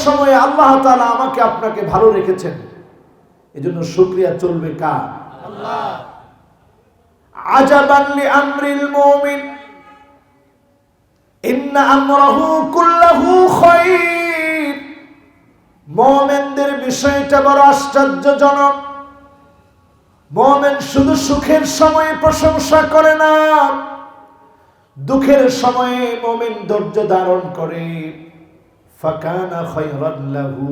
সময়ে আল্লাহ তাআলা আমাকে আপনাকে ভালো রেখেছেন, এজন্য শুকরিয়া চলবে কার? আল্লাহ। আজাবান লিআমরিল মুমিন ইন্না আমরাহু কুল্লাহু খায়র। মুমিনদের বিষয়টা বড় আশ্চর্যজনক। মুমিন শুধু সুখের সময়ে প্রশংসা করে না, দুঃখের সময়ে মুমিন ধৈর্য ধারণ করে। ফাকানা খায়রান লাহু,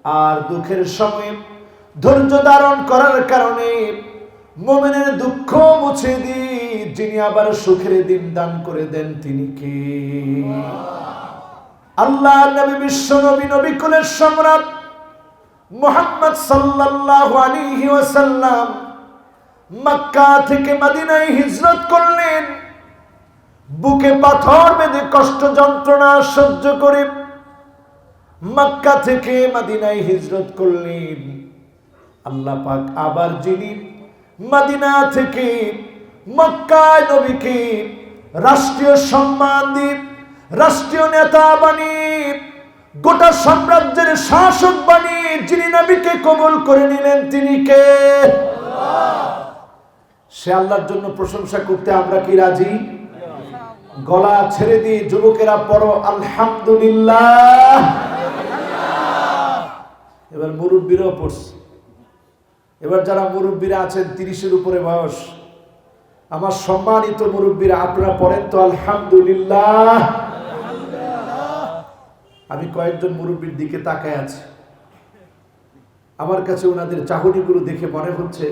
আর দুঃখের সময়ে ধৈর্য ধারণ করার কারণে মুমিনের দুঃখ মুছে দিয়ে যিনি আবার সুখের দিন দান করে দেন তিনি কে? আল্লাহ নবী, বিশ্ব নবী, নবী কুলের সম্রাট মুহাম্মদ সাল্লাল্লাহু আলাইহি ওয়াসাল্লাম মক্কা থেকে মদিনায় হিজরত করলেন। বুকে পাথর বেঁধে কষ্ট যন্ত্রণা সহ্য করে মক্কা থেকে মদিনায় হিজরত করলেন। আল্লাহ পাক আবার যিনি মদিনা থেকে মক্কায় নবীকে রাষ্ট্রীয় সম্মান দিয়ে, রাষ্ট্রীয় নেতা বানিয়ে, গোটা সাম্রাজ্যের শাসক বানিয়ে যিনি নবীকে কবুল করে নিলেন তিনি কে? আল্লাহ। সে আল্লাহর জন্য প্রশংসা করতে আমরা কি রাজি? গলা ছেড়ে দিয়ে যুবকেরা পড়ো আলহামদুলিল্লাহ। এবার মুরব্বীরাও পড়ছে। এবার যারা মুরব্বীরা আছেন 30-এর উপরে বয়স, আমার সম্মানিত মুরব্বীরা, আপনারা পড়েন তো আলহামদুলিল্লাহ। আমি কয়েকজন মুরব্বীর দিকে তাকায় আছি, আমার কাছে ওনাদের চাহনিগুলো দেখে মনে হচ্ছে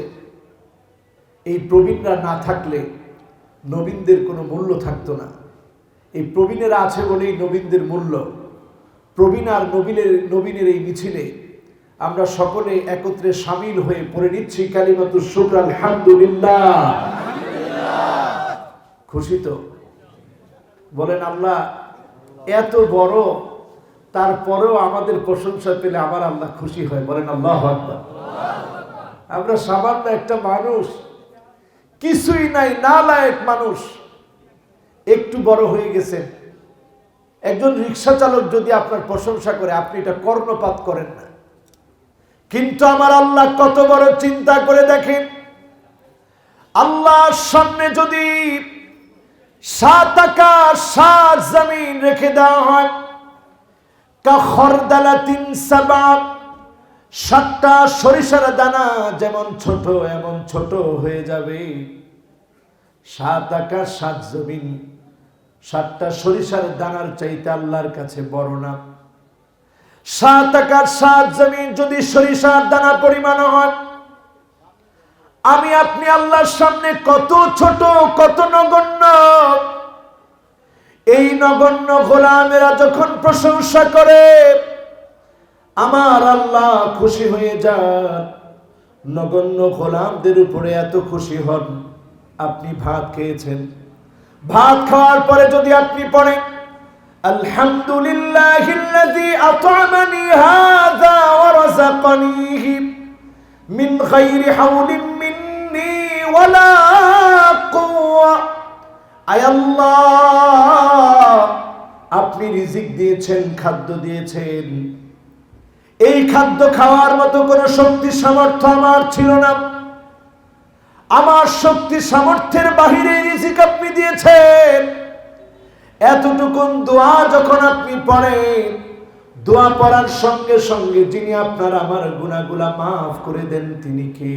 এই প্রবীণরা না থাকলে নবীনদের কোনো মূল্য থাকতো না। এই প্রবীণেরা আছে বলেই নবীনদের মূল্য। প্রবীণ আর নবীনের এই মিছিলে আমরা সকলে একত্রে সামিল হয়ে পড়ে নিচ্ছি কালিমাতুশ শুকর আলহামদুলিল্লাহ। খুশি তো? বলেন আল্লাহ এত বড়, তারপরেও আমাদের প্রশংসা পেলে আমার আল্লাহ খুশি হয়। বলেন আল্লাহু আকবার। আমরা সামান্য একটা মানুষ, কিছুই নাই, নালায়েক মানুষ, একটু বড় হয়ে গেছেন। একজন রিকশা চালক যদি আপনার প্রশংসা করে, আপনি এটা কর্ণপাত করেন না। কিন্তু আমার আল্লাহ কত বড়, চিন্তা করে দেখেন। আল্লাহর সামনে যদি 7 আকাশ 7 জমিন রেখে দেওয়া হয়, কাখরদালাতিন সাবাব, 7টা সরিষার দানা যেমন ছোট এমন ছোট হয়ে যাবে। 7 আকাশ 7 জমিন 7টা সরিষার দানার চাইতে আল্লাহর কাছে বড় না। 7 আকাশ 7 জমিন যদি সরিষার দানা পরিমাণ হয়, আমি আপনি আল্লাহর সামনে কত ছোট, কত নগণ্য। এই নগণ্য গোলামেরা যখন প্রশংসা করে, আমার আল্লাহ খুশি হয়ে যান। নগণ্য গোলামদের উপরে এত খুশি হন। আপনি ভাত খেয়েছেন, ভাত খাওয়ার পরে যদি আপনি পড়েন আলহামদুলিল্লাহিল্লাযী আত'আমানি হাযা ওয়া রাযাকানিহি মিন গায়রি হাওলিন মিন্নি ওয়ালা কুওয়া। আয় আল্লাহ, আপনি রিজিক দিয়েছেন, খাদ্য দিয়েছেন, এই খাদ্য খাওয়ার মতো কোনো শক্তি সামর্থ্য আমার ছিল না। আমার শক্তি সামর্থ্যের বাহিরে রিজিক আপনি দিয়েছেন। এতটুকুন দোয়া যখন আপনি পড়েন, দোয়া পড়ার সঙ্গে সঙ্গে যিনি আপনার আমার গুনাহগুলো মাফ করে দেন তিনি কে?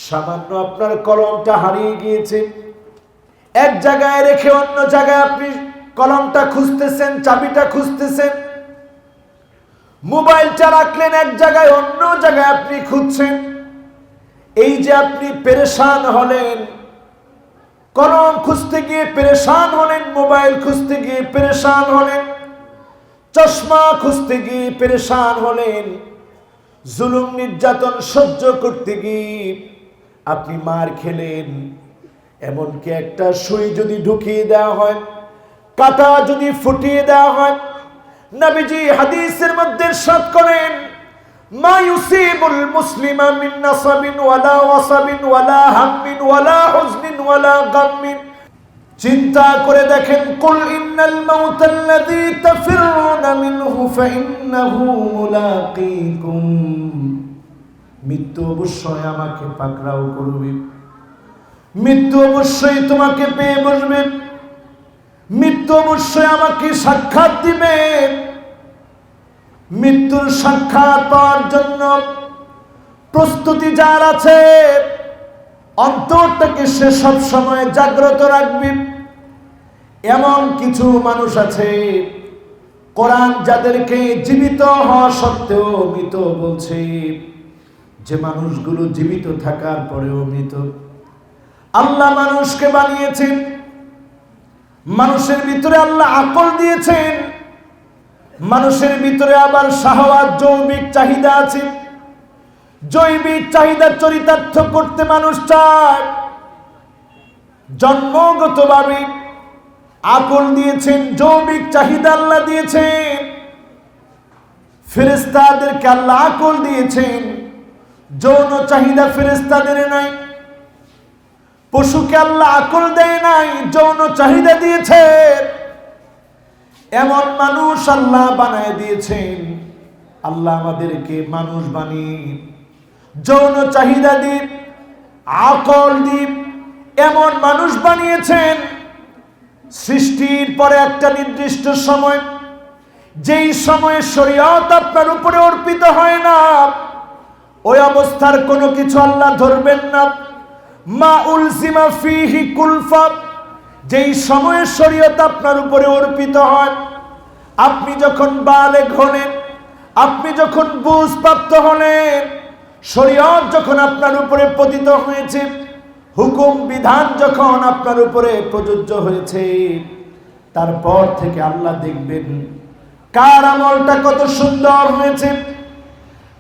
সামান্য আপনার কলমটা হারিয়ে গিয়েছে, এক জায়গায় রেখে অন্য জায়গায় আপনি কলমটা খুঁজতেছেন, চাবিটা খুঁজতেছেন। মোবাইলটা রাখলেন এক জায়গায়, অন্য জায়গায় আপনি খুঁজছেন। এই যে আপনি পেরেশান হলেন, কলম খুঁজতে গিয়ে পেরেশান হলেন, মোবাইল খুঁজতে গিয়ে পেরেশান হলেন, চশমা খুঁজতে গিয়ে পেরেশান হলেন, জুলুম নির্যাতন সহ্য করতে গিয়ে আপনি মার খেলেন। এমনকি একটা সুই যদি ঢুকিয়ে দেওয়া হয়, কাঁটা যদি ফুটিয়ে দেওয়া হয়, নবীজি হাদিসের মধ্যে ইরশাদ করেন মা ইউসিবুল মুসলিমা মিন নাসাবিন ওয়ালা ওয়াসাবিন ওয়ালা হাম্মিন ওয়ালা হুজনিন ওয়ালা গাম্মিন। চিন্তা করে দেখেন, কুল ইন্নাল মাউতাল্লাযী তাফিরুনা মিনহু ফাইন্নাহু মুলাকীকুম, মৃত্যু অবশ্যই আমাকে পাকড়াও করবে, মৃত্যু অবশ্যই তোমাকে পেয়ে বসবে, মৃত্যু অবশ্যই আমাকে সাক্ষাৎ দিবে। মৃত্যুর সাক্ষাৎ পাওয়ার জন্য প্রস্তুতি যার আছে, অন্তরটাকে সে সব সময় জাগ্রত রাখবে। এমন কিছু মানুষ আছে কোরআন যাদেরকে জীবিত হওয়া সত্ত্বেও মৃত বলছে, যে মানুষগুলো জীবিত থাকার পরেও মৃত। আল্লাহ মানুষকে বানিয়েছেন, মানুষের ভিতরে আল্লাহ আকল দিয়েছেন, মানুষের ভিতরে আবার শাহওয়াত জৈবিক চাহিদা আছে, জৈবিক চাহিদা চরিতার্থ করতে মানুষ চায়। জন্মগতভাবে আকল দিয়েছেন, জৈবিক চাহিদা আল্লাহ দিয়েছেন। ফেরেশতাদেরকে আল্লাহ আকল দিয়েছেন, যৌন চাহিদা ফেরেশতাদের নাই। পশুকে আল্লাহ আকল দেয় নাই, যৌন চাহিদা দিয়েছে। এমন মানুষ আল্লাহ বানায় দিয়েছেন। আল্লাহ আমাদেরকে মানুষ বানিয়ে যৌন চাহিদা দ্বীপ, আকল দ্বীপ, এমন মানুষ বানিয়েছেন। সৃষ্টির পরে একটা নির্দিষ্ট সময়, যেই সময়ে শরীয়ত আপনার উপরে অর্পিত হয় না, ওই অবস্থার কোনো কিছু আল্লাহ ধরবেন না। মা উলজিমা ফিহি কুলফা, যেই সময়ে শরীয়ত আপনার উপরে অর্পিত হয়, আপনি যখন বালেগ হলেন, আপনি যখন বুঝপ্রাপ্ত হলেন, শরীয়ত যখন আপনার উপরে পতিত হয়েছে, হুকুম বিধান যখন আপনার উপরে প্রযোজ্য হয়েছে, তারপর থেকে আল্লাহ দেখবেন কার আমলটা কত সুন্দর হয়েছে।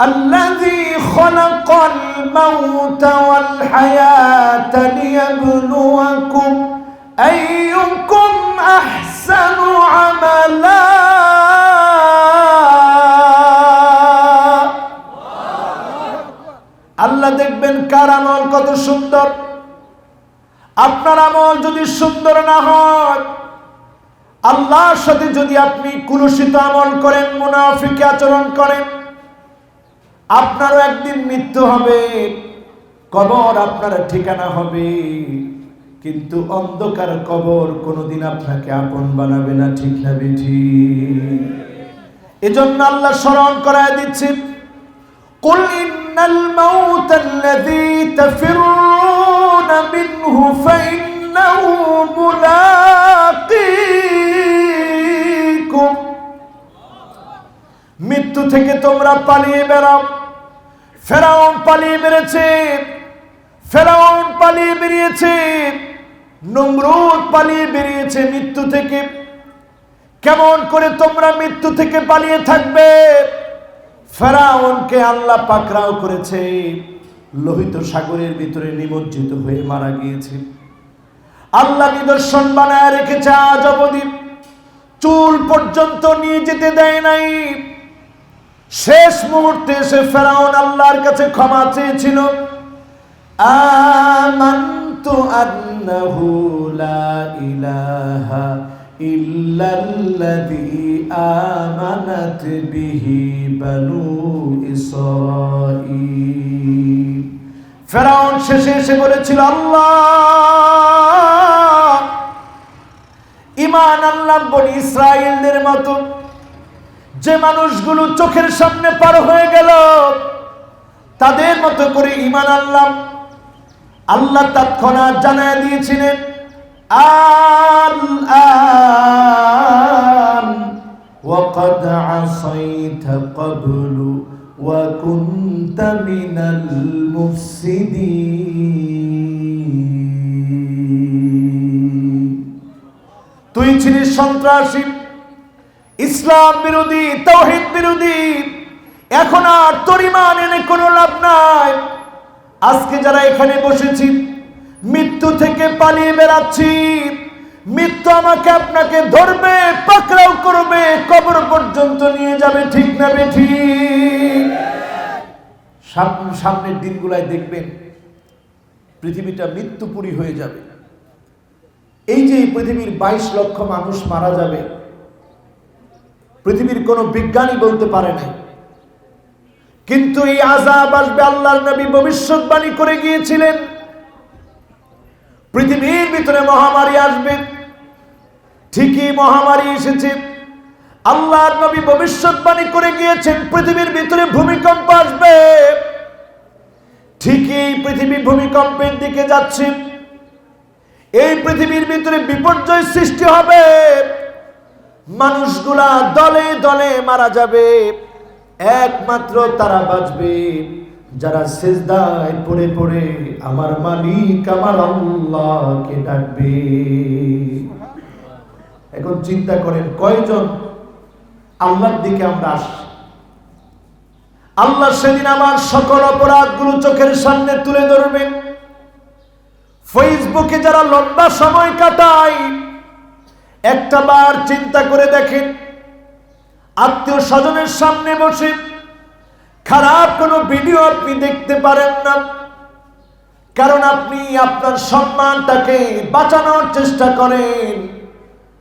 আল্লাযী খালাকাল মাউতা ওয়াল হায়াতা লিয়াবলুয়াকুম আইয়ুকুম আহসানু আমালা। আল্লাহ দেখবেন কার আমল কত সুন্দর। আপনার আমল যদি সুন্দর না হয়, আল্লাহর সাথে যদি আপনি কুলুষিত আমল করেন, মুনাফিকি আচরণ করেন, আপনারও একদিন মৃত্যু হবে, কবর আপনার ঠিকানা হবে। কিন্তু অন্ধকার কবর কোনোদিন আপনাকে আপন বানাবে না, ঠিক না বেঠি? এজন্য আল্লাহ স্মরণ করায় দিচ্ছে, কুল ইন্নাল মাউতাল্লাযী তাফিরুনা মিনহু ফাইন্নাহু মুলাকীকুম, মৃত্যু থেকে তোমরা পালিয়ে বেরাও। ফেরাউন পালিয়ে বেরিয়েছে, ফেরাউন পালিয়ে বেরিয়েছে, নমরুদ পালিয়ে বেরিয়েছে মৃত্যু থেকে। কেমন করে তোমরা মৃত্যু থেকে পালিয়ে থাকবে? ফেরাউনকে আল্লাহ পাকড়াও করেছে, লোহিত সাগরের ভিতরে নিমজ্জিত হয়ে মারা গিয়েছে। আল্লাহ নিদর্শন বানায় রেখেছে আজ অবধি, চুল পর্যন্ত নিয়ে যেতে দেয় নাই। শেষ মুহূর্তে এসে ফেরাউন আল্লাহর কাছে ক্ষমা চেয়েছিল। আমানতু আন্নাহু লা ইলাহা ইল্লাল্লাযী আমানাত বিহি বানু ইসরাঈল। ফেরাউন শেষে এসে বলেছিল, আল্লাহ, ঈমান আনলাম বনি ইসরাঈলদের মতো। যে মানুষগুলো চোখের সামনে পার হয়ে গেল, তাদের মতো করে ঈমান আনলাম। আল্লাহ তৎক্ষণাৎ জানায় দিয়েছিলেন, আল-আন ওয়াকাদ আসাইতা ক্বাবলু ওয়া কুনতা মিনাল মুফসিদিন। তুই ছিলিস সন্ত্রাসী, ইসলাম বিরোধী, তাওহীদ বিরোধী। এখন আর তোর ঈমান এনে কোনো লাভ নাই। আজকে যারা এখানে বসেছি, মৃত্যু থেকে পালিয়ে বেড়াচ্ছি, মৃত্যু আমাকে আপনাকে ধরবে, পাকড়াও করবে, কবর পর্যন্ত নিয়ে যাবে, ঠিক না বেঠিক? সামনের দিনগুলাই দেখবেন পৃথিবীটা মৃত্যুপুরী হয়ে যাবে। এই যে পৃথিবীর 22 লক্ষ মানুষ মারা যাবে, পৃথিবীর কোনো বিজ্ঞানী বলতে পারে নাই। কিন্তু এই আযাব আসবে, আল্লাহর নবী ভবিষ্যৎবাণী করে গিয়েছিলেন। পৃথিবীর ভিতরে মহামারী আসবে, ঠিকই মহামারী এসেছে। আল্লাহর নবী ভবিষ্যৎবাণী করে গিয়েছেন পৃথিবীর ভিতরে ভূমিকম্প আসবে, ঠিকই পৃথিবী ভূমিকম্পের দিকে যাচ্ছে। এই পৃথিবীর ভিতরে বিপর্যয় সৃষ্টি হবে, মানুষগুলা দলে দলে মারা যাবে। একমাত্র তারা বাঁচবে যারা সিজদায় পড়ে পড়ে আমার মালিক আমার আল্লাহকে ডাকবে। এখন চিন্তা করেন, কয়জন আল্লাহর দিকে আমরা আসি? আল্লাহ সেদিন আমার সকল অপরাধগুলো চোখের সামনে তুলে ধরবেন। ফেসবুকে যারা লম্বা সময় কাটায়, একটা বার চিন্তা করে দেখেন, আত্মীয় স্বজনের সামনে বসে খারাপ কোনো ভিডিও আপনি দেখতে পারেন না, কারণ আপনি আপনার সম্মানটাকে বাঁচানোর চেষ্টা করেন।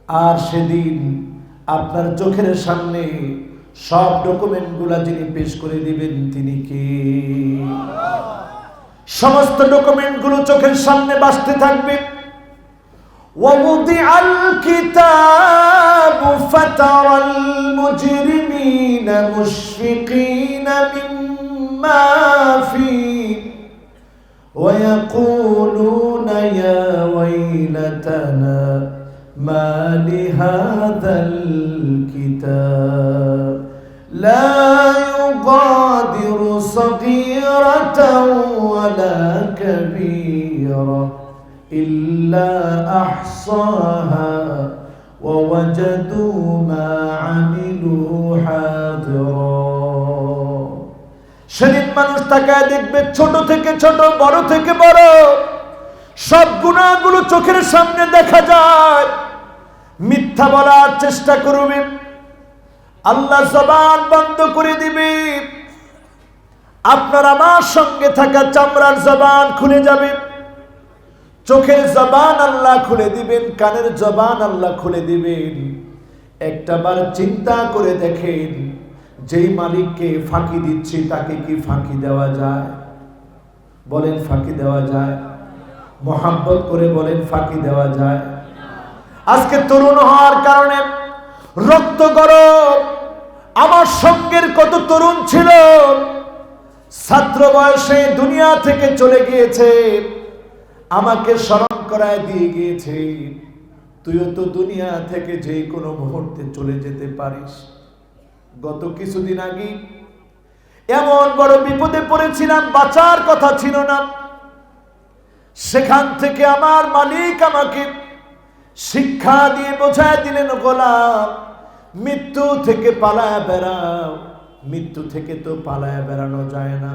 আর সেদিন আপনার চোখের সামনে সব ডকুমেন্টগুলা যিনি পেশ করে দিবেন তিনি কে? সমস্ত ডকুমেন্টগুলো চোখের সামনে ভাসতে থাকবে। ووضع الكتاب فترى المجرمين مشفقين مما فيه ويقولون يا ويلتنا ما لهذا الكتاب لا يغادر صغيرة ولا كبيرة إلا أحصاها ووجدوا ما عملوا حاضرا। সেদিন মানুষ তাকায় দেখবে, ছোট থেকে ছোট, বড় থেকে বড়, সব গুনাহগুলো চোখের সামনে দেখা যায়। মিথ্যা বলার চেষ্টা করবে, আল্লাহ জবান বন্ধ করে দিবে। আপনার আমার সঙ্গে থাকা চামড়ার জবান খুলে যাবে, চোখের জবান আল্লাহ খুলে দিবেন, কানের জবান আল্লাহ খুলে দিবেন। একটাবার চিন্তা করে দেখেন, যেই মালিককে ফাঁকি দিচ্ছি তাকে কি ফাঁকি দেওয়া যায়? বলেন ফাঁকি দেওয়া যায়? মোহাব্বত করে বলেন ফাঁকি দেওয়া যায়? আজকে তরুণ হওয়ার কারণে রক্ত গরম। আমার সঙ্গের কত তরুণ ছিল, ছাত্র বয়সে দুনিয়া থেকে চলে গিয়েছে, আমাকে স্মরণ করায় দিয়ে গিয়েছে, তুইও তো দুনিয়া থেকে যে কোনো মুহূর্তে চলে যেতে পারিস। গত কিছুদিন আগে এমন বড় বিপদে পড়েছিলাম, বাঁচার কথা ছিল না। সেখান থেকে আমার মালিক আমাকে শিক্ষা দিয়ে বোঝায় দিলেন, গোলাম মৃত্যু থেকে পালায়া বেড়াও। মৃত্যু থেকে তো পালায়া বেড়ানো যায় না,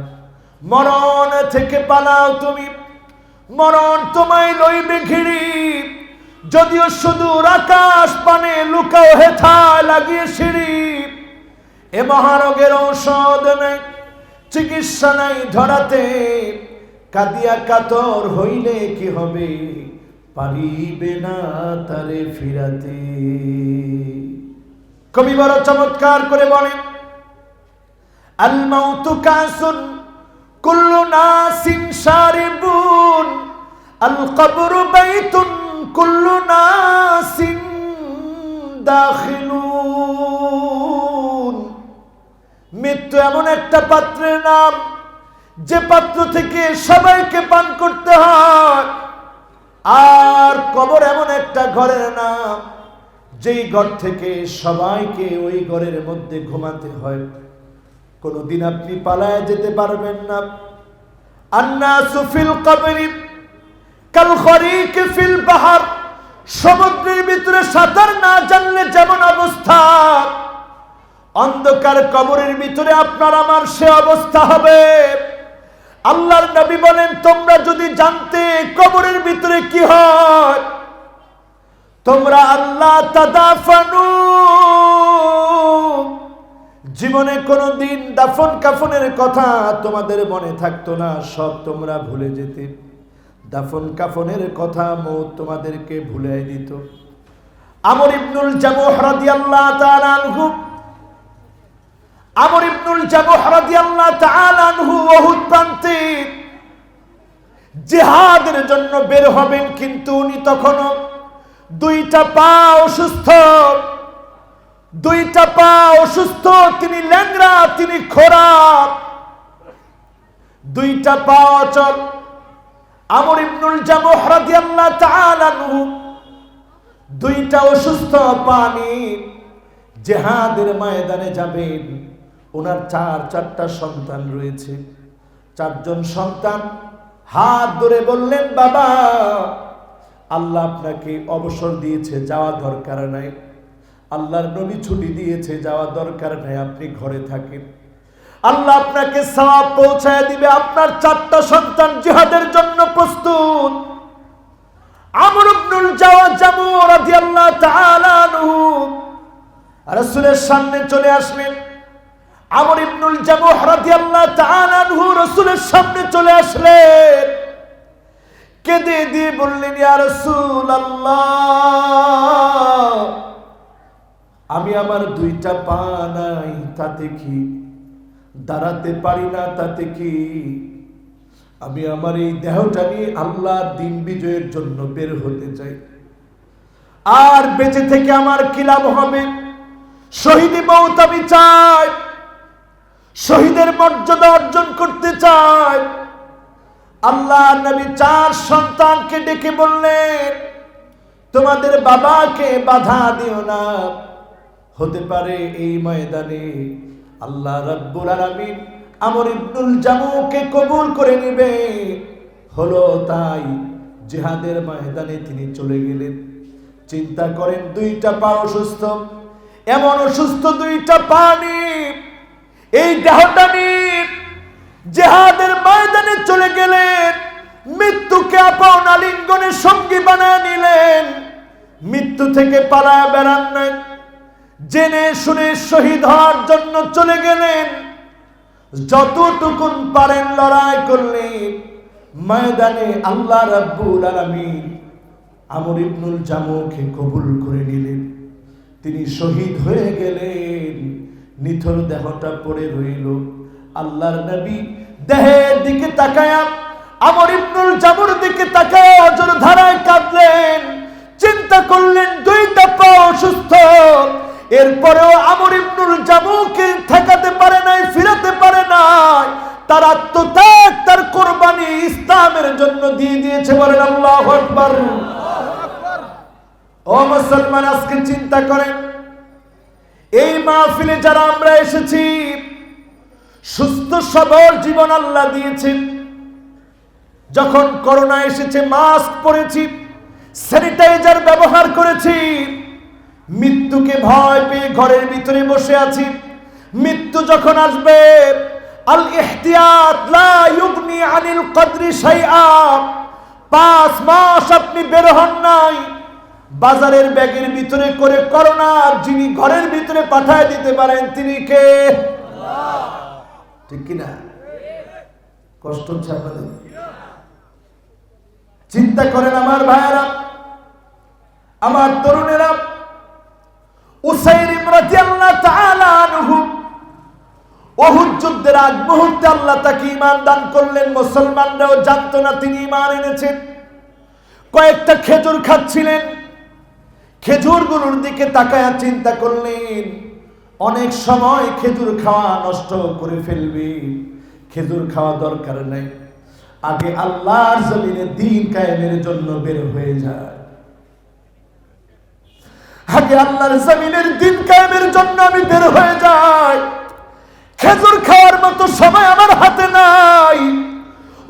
মরণ থেকে পালাও তুমি। মরণ তোমায় লইবে ঘিরি, যদিও সুদূর আকাশ পানে লুকাও হেথায় লাগিয়ে সিঁড়ি। এ মহারোগের ঔষধ নাই, চিকিৎসা নাই ধরাতে, কাঁদিয়া কাতর হইলে কি হবে, পারিবে না তারে ফিরাতে। কবি বড় চমৎকার করে বলেন, আল মাউতু কাসুন কুল্লু নাসিন শারিবুন, আল কবরু বাইতুন কুল্লু নাসিন দাখিলুন। মৃত্যু এমন একটা পাত্রের নাম, যে পাত্র থেকে সবাইকে পান করতে হয়। আর কবর এমন একটা ঘরের নাম, যেই ঘর থেকে সবাইকে ওই ঘরের মধ্যে ঘুমাতে হয়। কোনদিন আপনি পালায় যেতে পারবেন না। আন্নাসু ফিল কবরি কাল খরিক ফিল বাহার। সমুদ্রের ভিতরে সাঁতার না জানলে যেমন অবস্থা, অন্ধকার কবরের ভিতরে আপনার আমার সে অবস্থা হবে। আল্লাহর নবী বলেন, তোমরা যদি জানতে কবরের ভিতরে কি হয়, তোমরা আল্লাহ তাদাফানু, জীবনে কোনোদিন দাফন কাফনের কথা তোমাদের মনে থাকতো না, সব তোমরা ভুলে যেতে। দাফন কাফনের কথা মৌত তোমাদেরকে ভুলাই দিত। আমর ইবনুল জামুহ রাদিয়াল্লাহু তাআলা আনহু, আমর ইবনুল জামুহ রাদিয়াল্লাহু তাআলা আনহু উহুদ প্রান্তে জিহাদের জন্য বের হবেন, কিন্তু উনি তখনও দুইটা পা অসুস্থ, দুইটা পা অসুস্থ, তিনি ল্যাংড়া, তিনি খোঁড়া, দুইটা পা অচল। আমর ইবনুল জামুহ রাদিয়াল্লাহু তাআলা আনহু দুইটা অসুস্থ পা নিয়ে জিহাদের ময়দানে যাবেন। ওনার চারটা সন্তান রয়েছে, চারজন সন্তান হাত ধরে বললেন, বাবা আল্লাহ আপনাকে অবসর দিয়েছে, যাওয়া দরকার নাই, আল্লাহর নবী ছুটি দিয়েছে, যাওয়া দরকার নাই, আপনি ঘরে থাকেন, আল্লাহ আপনাকে সওয়াব পৌঁছায় দিবে, আপনার চারটা সন্তান জিহাদের জন্য প্রস্তুত। আমর ইবনুল জামুহ রাদিয়াল্লাহু তাআলা আনহু রাসূলের সামনে চলে আসলেন। আমর ইবনুল জামুহ রাদিয়াল্লাহু তাআলা আনহু রাসূলের সামনে চলে আসলেন, কেঁদে দিয়ে বললেন, ইয়া রাসূলুল্লাহ, আমি আমার দুইটা পা নাই, তাতে কি? দাঁড়াতে পারি না, তাতে কি? আমি আমার এই দেহটা নিয়ে আল্লাহর দিন বিজয়ের জন্য বের হতে চাই, আর বেঁচে থেকে আমার কি লাভ হবে? শহীদি মওত আমি চাই, শহীদের মর্যাদা অর্জন করতে চাই। আল্লাহ নবী চার সন্তানকে ডেকে বললেন, তোমাদের বাবাকে বাধা দিও না, হতে পারে এই ময়দানে আল্লাহ রাব্বুল আলামিন আমর ইবনুল জামুহকে কবুল করে নেবে। হলো তাই, জিহাদের ময়দানে তিনি চলে গেলেন। চিন্তা করেন, দুইটা পা অসুস্থ, এমন অসুস্থ দুইটা পা নিয়ে এই দেহটা নিয়ে জিহাদের ময়দানে চলে গেলেন। মৃত্যুকে আপন আলিঙ্গনের সঙ্গী বানায় নিলেন, মৃত্যু থেকে পালায় বেড়ান নাই, জেনে শুনে শহীদ হওয়ার জন্য চলে গেলেন। যতটুকুন পারেন লড়াই করলেন ময়দানে। আল্লাহ রাব্বুল আলামিন আমর ইবনুল জামুহকে কবুল করে নিলেন, তিনি শহীদ হয়ে গেলেন। নিথর দেহটা পড়ে রইল। আল্লাহর নবী দেহের দিকে তাকায়া, আমর ইবনুল জামুহর দিকে তাকায়া অঝর ধারায় কাঁদলেন। চিন্তা করলেন, দুইটা পা অসুস্থ, এরপরেও আমর ইবনুল জামুহকে ঠেকাতে পারে নাই, ফিরাতে পারে নাই। তার আত্মত্যাগ, তার কোরবানি ইসলামের জন্য দিয়ে দিয়েছে। বলেন আল্লাহু আকবার। ও মুসলমান, আজকে চিন্তা করেন, এই মাহফিলে যারা আমরা এসেছি, সুস্থ সবল জীবন আল্লাহ দিয়েছেন। যখন করোনা এসেছে মাস্ক পরেছি, স্যানিটাইজার ব্যবহার করেছি, মৃত্যুকে ভয় পেয়ে ঘরের ভিতরে বসে আছি। মৃত্যু যখন আসবে, আল ইহতিয়াত লা ইউগনি আনিল কদরি শাইআ। 5 মাস আপনি বের হন নাই, বাজারের ব্যাগের ভিতরে করে করোনা যিনি ঘরের ভিতরে পাঠায় দিতে পারেন তিনি কে? আল্লাহ। ঠিক কিনা? কষ্ট হচ্ছে আপনাদের? চিন্তা করেন আমার ভাইয়েরা, আমার তরুণেরা। উসাইর রাদিয়াল্লাহু তাআলা আনহু উহুদ যুদ্ধের আগ মুহূর্তে আল্লাহ তাকে ঈমান দান করলেন। মুসলমানরাও জানতো না তিনি ঈমান এনেছেন। কয়েকটা খেজুর খাচ্ছিলেন, খেজুরগুলোর দিকে তাকায়া চিন্তা করলেন, অনেক সময় খেজুর খাওয়া নষ্ট করে ফেলবে, খেজুর খাওয়া দরকার নাই, আগে আল্লাহর জমিনে দ্বীন কায়েমের জন্য বের হয়ে যায়। আগে আল্লাহর জমিনের দ্বীন কায়েমের জন্য আমি বের হয়ে যাই। খেজুর খাওয়ার মতো সময় আমার হাতে নাই।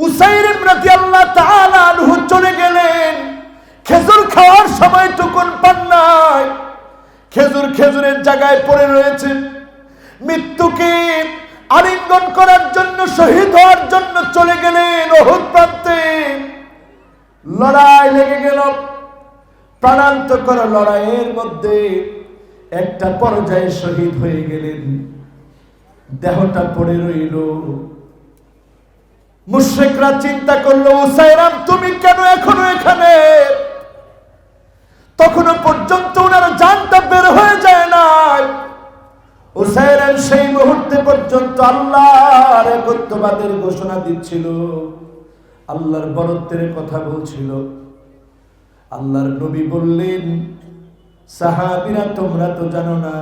উসাইর রাদিয়াল্লাহু তাআলা আনহু চলে গেলেন, খেজুর খাওয়ার সময়টুকুন পান নাই। খেজুরের জায়গায় পড়ে রয়েছে। মৃত্যুকে আলিঙ্গন করার জন্য, শহীদ হওয়ার জন্য চলে গেলেন উহুদ প্রান্তে। লড়াই লেগে গেল, প্রাণান্তকর লড়াইয়ের মধ্যে একটা পর্যায়ে শহীদ হয়ে গেলেন। দেহটা পড়ে রইল। মুশরিকরা চিন্তা করলো, উসাইরাম তুমি কেন এখনো এখানে? তখনো পর্যন্ত ওনার জানটা বের হয়ে যায় না। উসাইরাম সেই মুহূর্তে পর্যন্ত আল্লাহর একত্ববাদের ঘোষণা দিচ্ছিল, আল্লাহর বরত্বের কথা বলছিল। আল্লাহর নবী বললেন, সাহাবীরা তোমরা তো জানো না,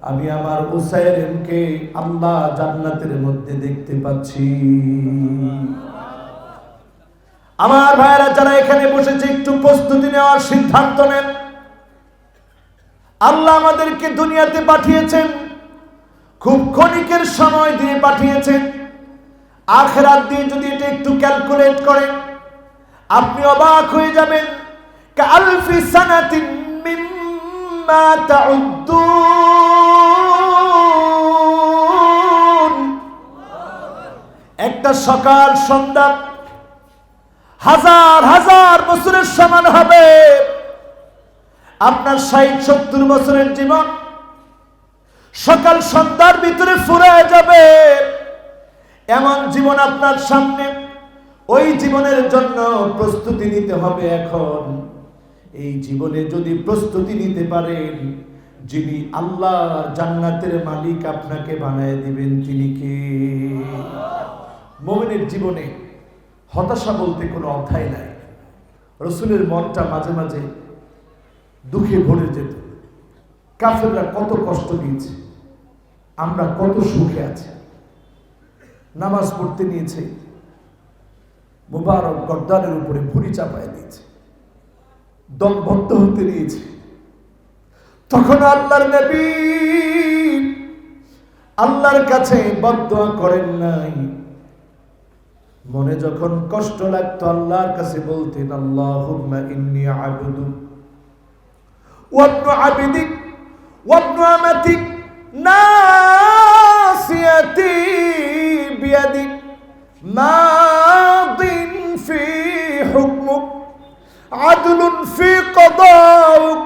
আমি আমার উসাইরকে আল্লাহ জান্নাতের মধ্যে দেখতে পাচ্ছি। আমার ভাইরা যারা এখানে বসেছে, একটু প্রস্তুতি নেওয়ার সিদ্ধান্ত নেন। আল্লাহ আমাদেরকে দুনিয়াতে পাঠিয়েছেন, খুব ক্ষণিকের সময় দিয়ে পাঠিয়েছেন। আখিরাত দিয়ে যদি এটা একটু ক্যালকুলেট করেন, আপনি অবাক হয়ে যাবেন। কালফি সানাতিন মিম্মা তাউদ্দুন। একটা সকাল সন্ধ্যা হাজার হাজার বছরের সমান হবে। আপনার ৬০-৭০ বছরের জীবন সকাল সন্ধ্যার ভিতরে ফুরিয়ে যাবে। এমন জীবন আপনার সামনে। ওই জীবনের জন্য প্রস্তুতি নিতে হবে এখন। এই জীবনে যদি প্রস্তুতি নিতে পারেন, যিনি আল্লাহ জান্নাতের মালিক আপনাকে বানায় দিবেন, তিনি কে? মুমিনের জীবনে হতাশা বলতে কোনো অধ্যায় নাই। রাসূলের মনটা মাঝে মাঝে দুঃখে ভরে যেত। কাফেররা কত কষ্ট দিয়েছে, আমরা কত সুখে আছি। নামাজ পড়তে নিয়েছে, মুবারক গর্দানের উপরে ভুঁড়ি চাপায় দিয়েছে, দলবদ্ধ হতে নিয়েছে। তখন আল্লাহর নবী আল্লাহর কাছে বদদুয়া করেন নাই। মনে যখন কষ্ট লাগতো আল্লাহর কাছে বলতেন, আল্লাহুম্মা ইন্নী আবদুক ওয়া ইবনু আবদিক ওয়া ইবনু আমাতিক নাসিয়াতি বিয়াদিক মাদিন ফি হুকমুক আদলুন ফি কদাউক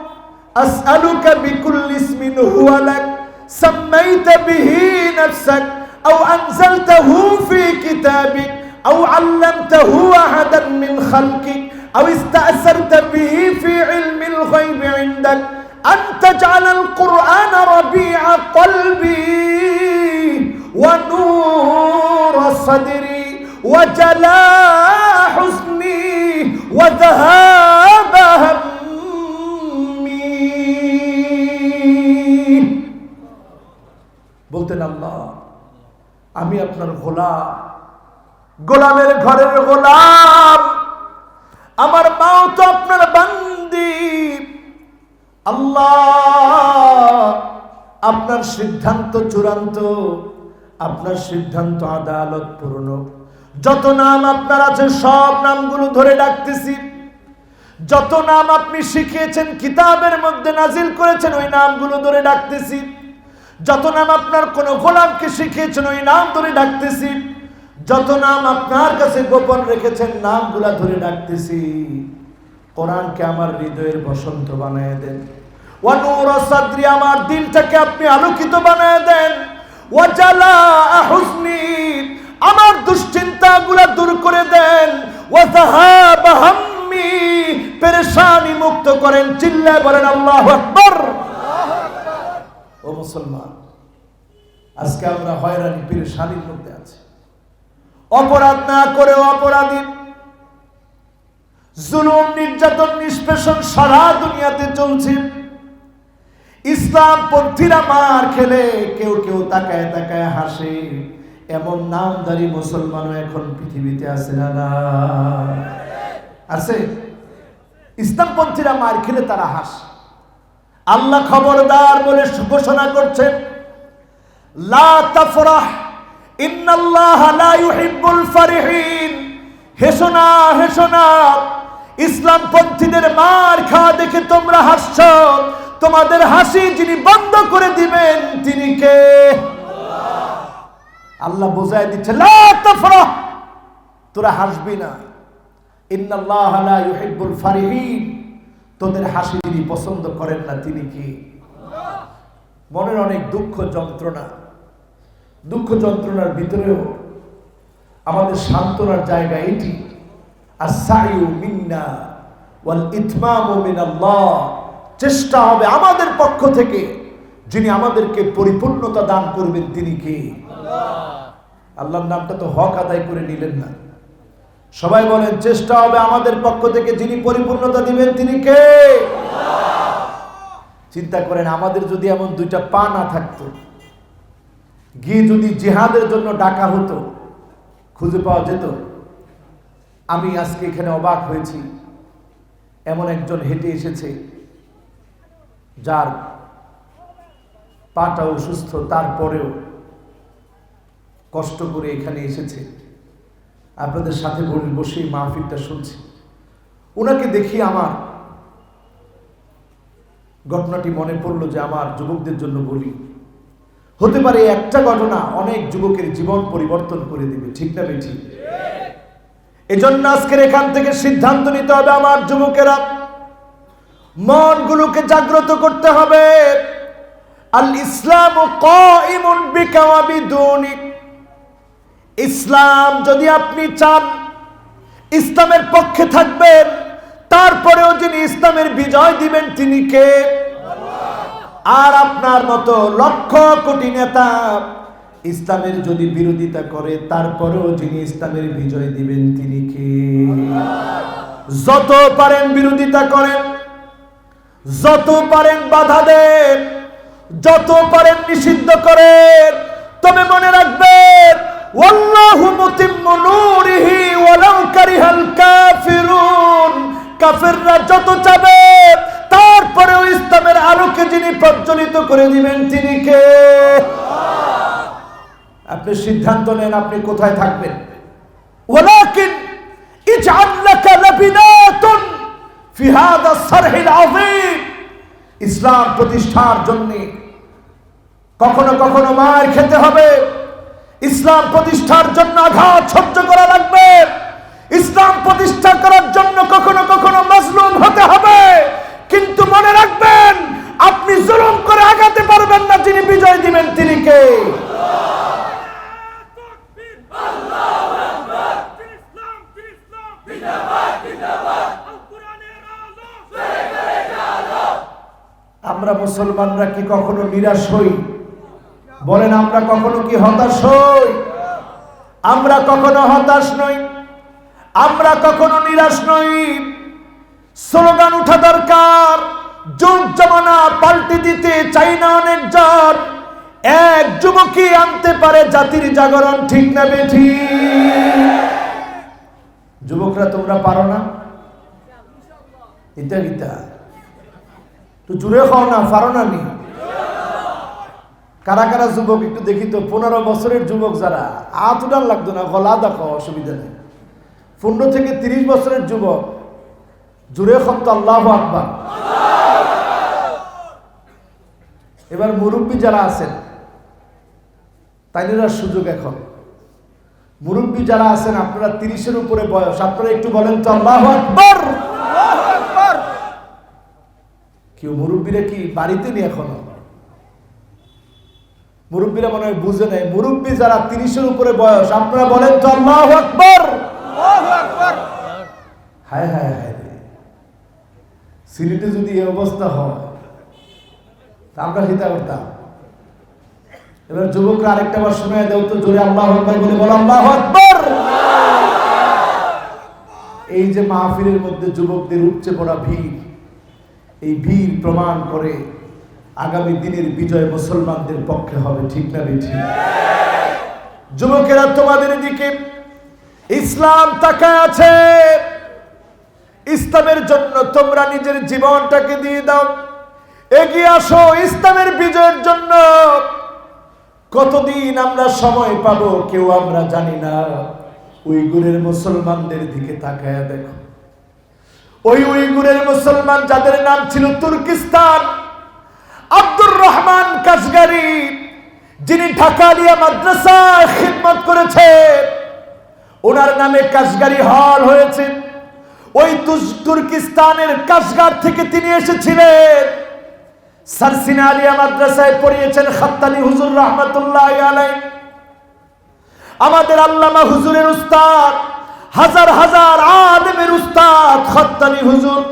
আসআলুকা বিকুল্লি ইসমিন হুয়া লাক সাম্মাইতা বিহি নাফসাক আও আনজালতাহু ফি কিতাবিক أو علمته أحدا من خلقك أو استأثرت به في علم الغيب عندك أن تجعل القرآن ربيع قلبي ونور صدري وجلاء حزني وذهاب همي. বলতেন, আল্লাহ আমি আপনার গোলাম, গোলামের ঘরের গোলাম, আমার মাও তো আপনার বান্দি। আল্লাহ আপনার সিদ্ধান্ত চূড়ান্ত, আপনার সিদ্ধান্ত আদালত পূর্ণ। যত নাম আপনার আছে সব নামগুলো ধরে ডাকতেছি। যত নাম আপনি শিখিয়েছেন, কিতাবের মধ্যে নাজিল করেছেন, ওই নামগুলো ধরে ডাকতেছি। যত নাম আপনার কোন গোলামকে শিখিয়েছেন, ওই নাম ধরে ডাকতেছি। যত নাম আপনার কাছে গোপন রেখেছেন, নামগুলা ধরে ডাকতেছি। কোরআনকে আমার হৃদয়ের বসন্ত বানায় দেন। ওয়া নূর সাদরি, আমার দিলটাকে আপনি আলোকিত বানায় দেন। ওয়া জালাআ হুজনি, আমার দুশ্চিন্তাগুলা দূর করে দেন। ওয়া যাহাব হাম্মি, পেরেশানি মুক্ত করেন। চিল্লায় বলেন আল্লাহু আকবার। ও মুসলমান, আজকে আমরা হয়রানি পেরেশানির মধ্যে আছি। অপরাধ না করেও অপরাধী, জুলুম নির্যাতন নিষ্পেষণ সারা দুনিয়াতে চলছে। ইসলাম পন্থীরা মার খেলে কেউ কেউ তাকায় তাকায় হাসে। এমন নামধারী মুসলমানও এখন পৃথিবীতে আছে না? না আছে? ইসলাম পন্থীরা মার খেলে তারা হাসে। আল্লাহ খবরদার বলে ঘোষণা করছেন, লা তাফরাহ ইন্নাল্লাহা লা ইউহিব্বুল ফারিহিন। হেসো না, হেসো না। ইসলাম পন্থীদের মার খাওয়া দেখে তোমরা হাসছো। তোমাদের হাসি যিনি বন্ধ করে দিবেন তিনি কে? আল্লাহ বোঝায় দিচ্ছে, লা তাফরাহ, তোরা হাসবি না। ইন্নাল্লাহা লা ইউহিব্বুল ফারিহিন, তোদের হাসি যিনি পছন্দ করেন না তিনি কি? মনের অনেক দুঃখ যন্ত্রণা, দুঃখ যন্ত্রণার ভিতরেও আমাদের সান্ত্বনার জায়গা এটি। আস-সাইউ মিন্না ওয়াল ইতমামু মিনাল্লাহ। চেষ্টা হবে আমাদের পক্ষ থেকে, যিনি আমাদেরকে পরিপূর্ণতা দান করবেন তিনি কে? আল্লাহর নামটা তো হক আদায় করে নিলেন না। সবাই বলেন, চেষ্টা হবে আমাদের পক্ষ থেকে, যিনি পরিপূর্ণতা দিবেন তিনি কে? চিন্তা করেন, আমাদের যদি এমন দুইটা পা না থাকতো, গিয়ে যদি জিহাদের জন্য ডাকা হতো, খুঁজে পাওয়া যেত? আমি আজকে এখানে অবাক হয়েছি, এমন একজন হেঁটে এসেছে যার পাটা অসুস্থ, তারপরেও কষ্ট করে এখানে এসেছে। আপনাদের সাথে বসে মাহফিলটা শুনছি। ওনাকে দেখি আমার ঘটনাটি মনে পড়লো যে আমার যুবকদের জন্য বলি, হতে পারে একটা ঘটনা অনেক যুবকের জীবন পরিবর্তন করে দিবে, ঠিক না বেঠি? এজন্য আজকের এখান থেকে সিদ্ধান্ত নিতে হবে, আমার যুবকেরা মনগুলোকে জাগ্রত করতে হবে। আল ইসলামু কাইমুন বিকা ওয়া বিদুনিক। ইসলাম যদি আপনি চান ইসলামের পক্ষে থাকবেন, তারপরেও যিনি ইসলামের বিজয় দিবেন তিনি কে? আর আপনার মতো লক্ষ কোটি নেতা ইসলামের যদি বিরোধিতা করে, তারপরেও যিনি ইসলামের বিজয় দিবেন তিনি কে? যত পারেন বিরোধিতা করেন, যত পারেন বাধা দেন, যত পারেন নিষিদ্ধ করেন, তবে মনে রাখবেন, ওয়াল্লাহু মুতিম্মু নূরিহি ওয়ালাউ কারিহাল কাফিরুন। কাফেররা যত চাবে, তারপরেও ইসলামের আলোকে যিনি প্রজ্বলিত করে দিবেন তিনি কে? আপনি সিদ্ধান্ত নেন আপনি কোথায় থাকবেন। ওয়ালাকিন ইজআল লাকা লাবিনাতুন ফি হাযা সারহিল আযীম। ইসলাম প্রতিষ্ঠার জন্য কখনো কখনো মার খেতে হবে, ইসলাম প্রতিষ্ঠার জন্য আঘাত সহ্য করা লাগবে, ইসলাম প্রতিষ্ঠা করার জন্য কখনো কখনো মাজলুম হতে হবে। কিন্তু মনে রাখবেন, আপনি জুলুম করে আগাতে পারবেন না, যিনি বিজয় দিবেন তিনি কে? আমরা মুসলমানরা কি কখনো নিরাশ হই? বলেন, আমরা কখনো কি হতাশ হই? আমরা কখনো হতাশ নই, আমরা কখনো নিরাশ নই। স্লোগান উঠা দরকার, যুগ জামানা পাল্টে দিতে চাই না অনেকজন, এক যুবকই আনতে পারে জাতির জাগরণ, ঠিক না বেঠি? যুবকরা তোমরা পারো না? এটা গীতা তো জুড়ে খাও না, পারো না নি? কারা কারা যুবক একটু দেখি তো, 15 বছরের যুবক যারা, হাত উঠান লাগতো না, গলা দেখো, অসুবিধা নেই। 15 থেকে 30 বছরের যুবক জুড়ে খান তো আল্লাহু আকবার। এবার মুরব্বী যারা আছেন তাইনের সুযোগ এখন। মুরব্বী যারা আছেন, আপনারা 30-এর উপরে বয়স, আপনারা একটু বলেন তো আল্লাহু আকবার। কেউ মুরব্বীরা কি বাড়িতে নেই এখনো? মুরব্বীরা মনে হয় বুঝে নেয়। মুরব্বী যারা 30-এর উপরে বয়স, আপনারা বলেন তো আল্লাহু আকবার। হায় হায় হায়, সিলেটে যদি এই অবস্থা হয় তা আমরা হিতা করতাম। এবার যুবকরা আরেকটা বার শোনায় দাও তো জোরে আল্লাহু আকবার বলে বলো আল্লাহু আকবার। এই যে মাহফিলের মধ্যে যুবকদের উপচে পড়া ভিড়, এই ভিড় প্রমাণ করে আগামী দিনের বিজয় মুসলমানদের পক্ষে হবে, ঠিক না বেঠি? যুবকেরা তোমাদের দিকে ইসলাম তাকায় আছে, ইসলামের জন্য তোমরা নিজের জীবনটাকে দিয়ে দাও, এগিয়ে আসো ইসলামের বিজয়ের জন্য। কতদিন আমরা সময় পাবো কেউ আমরা জানি না। উইগুরের মুসলমানদের দিকে তাকায় দেখো, ওই উইগুরের মুসলমান যাদের নাম ছিল তুর্কিস্তান, আব্দুর রহমান কাশগারি, যিনি ঢাকা আলিয়া মাদ্রাসায় খিদমত করেছে, ওনার নামে কাশগারি হল হয়েছে। ওই তুর্কিস্তানের কাশগার থেকে তিনি এসেছিলেন, সারসিনা আলিয়া মাদ্রাসায় পড়িয়েছেন খাত্তানি হুজুর রহমাতুল্লাহি আলাইহি। আমাদের আল্লামা হুজুরের উস্তাদ, হাজার হাজার আলেমের উস্তাদ খত্তানি হুজুর,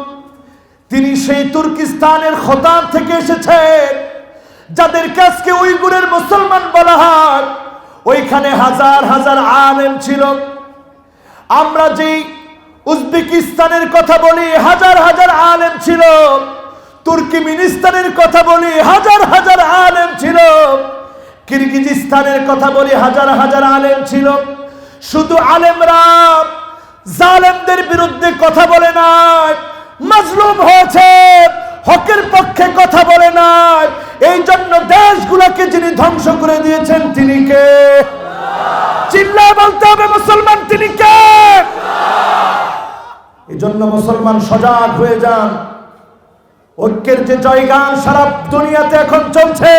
তিনি সেই তুর্কিস্তানের খতাম থেকে এসেছেন, যাদেরকে আজকে উইগুরের মুসলমান বলা হয়। ওইখানে হাজার হাজার আলেম ছিল। আমরা যেই উজবেকিস্তানের কথা বলি, হাজার হাজার আলেম ছিল। তুর্কমেনিস্তানের কথা বলি, হাজার হাজার আলেম ছিল। কিরগিজস্তানের কথা বলি, হাজার হাজার আলেম ছিল। শুধু আলেমরা জালেমদের বিরুদ্ধে কথা বলে নাই, মাজলুম হয়েছে, হকের পক্ষে কথা বলে নাই। এই জন্য দেশগুলোকে যিনি ধ্বংস করে দিয়েছেন তিনি কে? চিল্লায় বলতে হবে মুসলমান, তিনি কে? এই জন্য মুসলমান সজাগ হয়ে যান। ঐক্যের যে জয়গান সারা দুনিয়াতে এখন চলছে,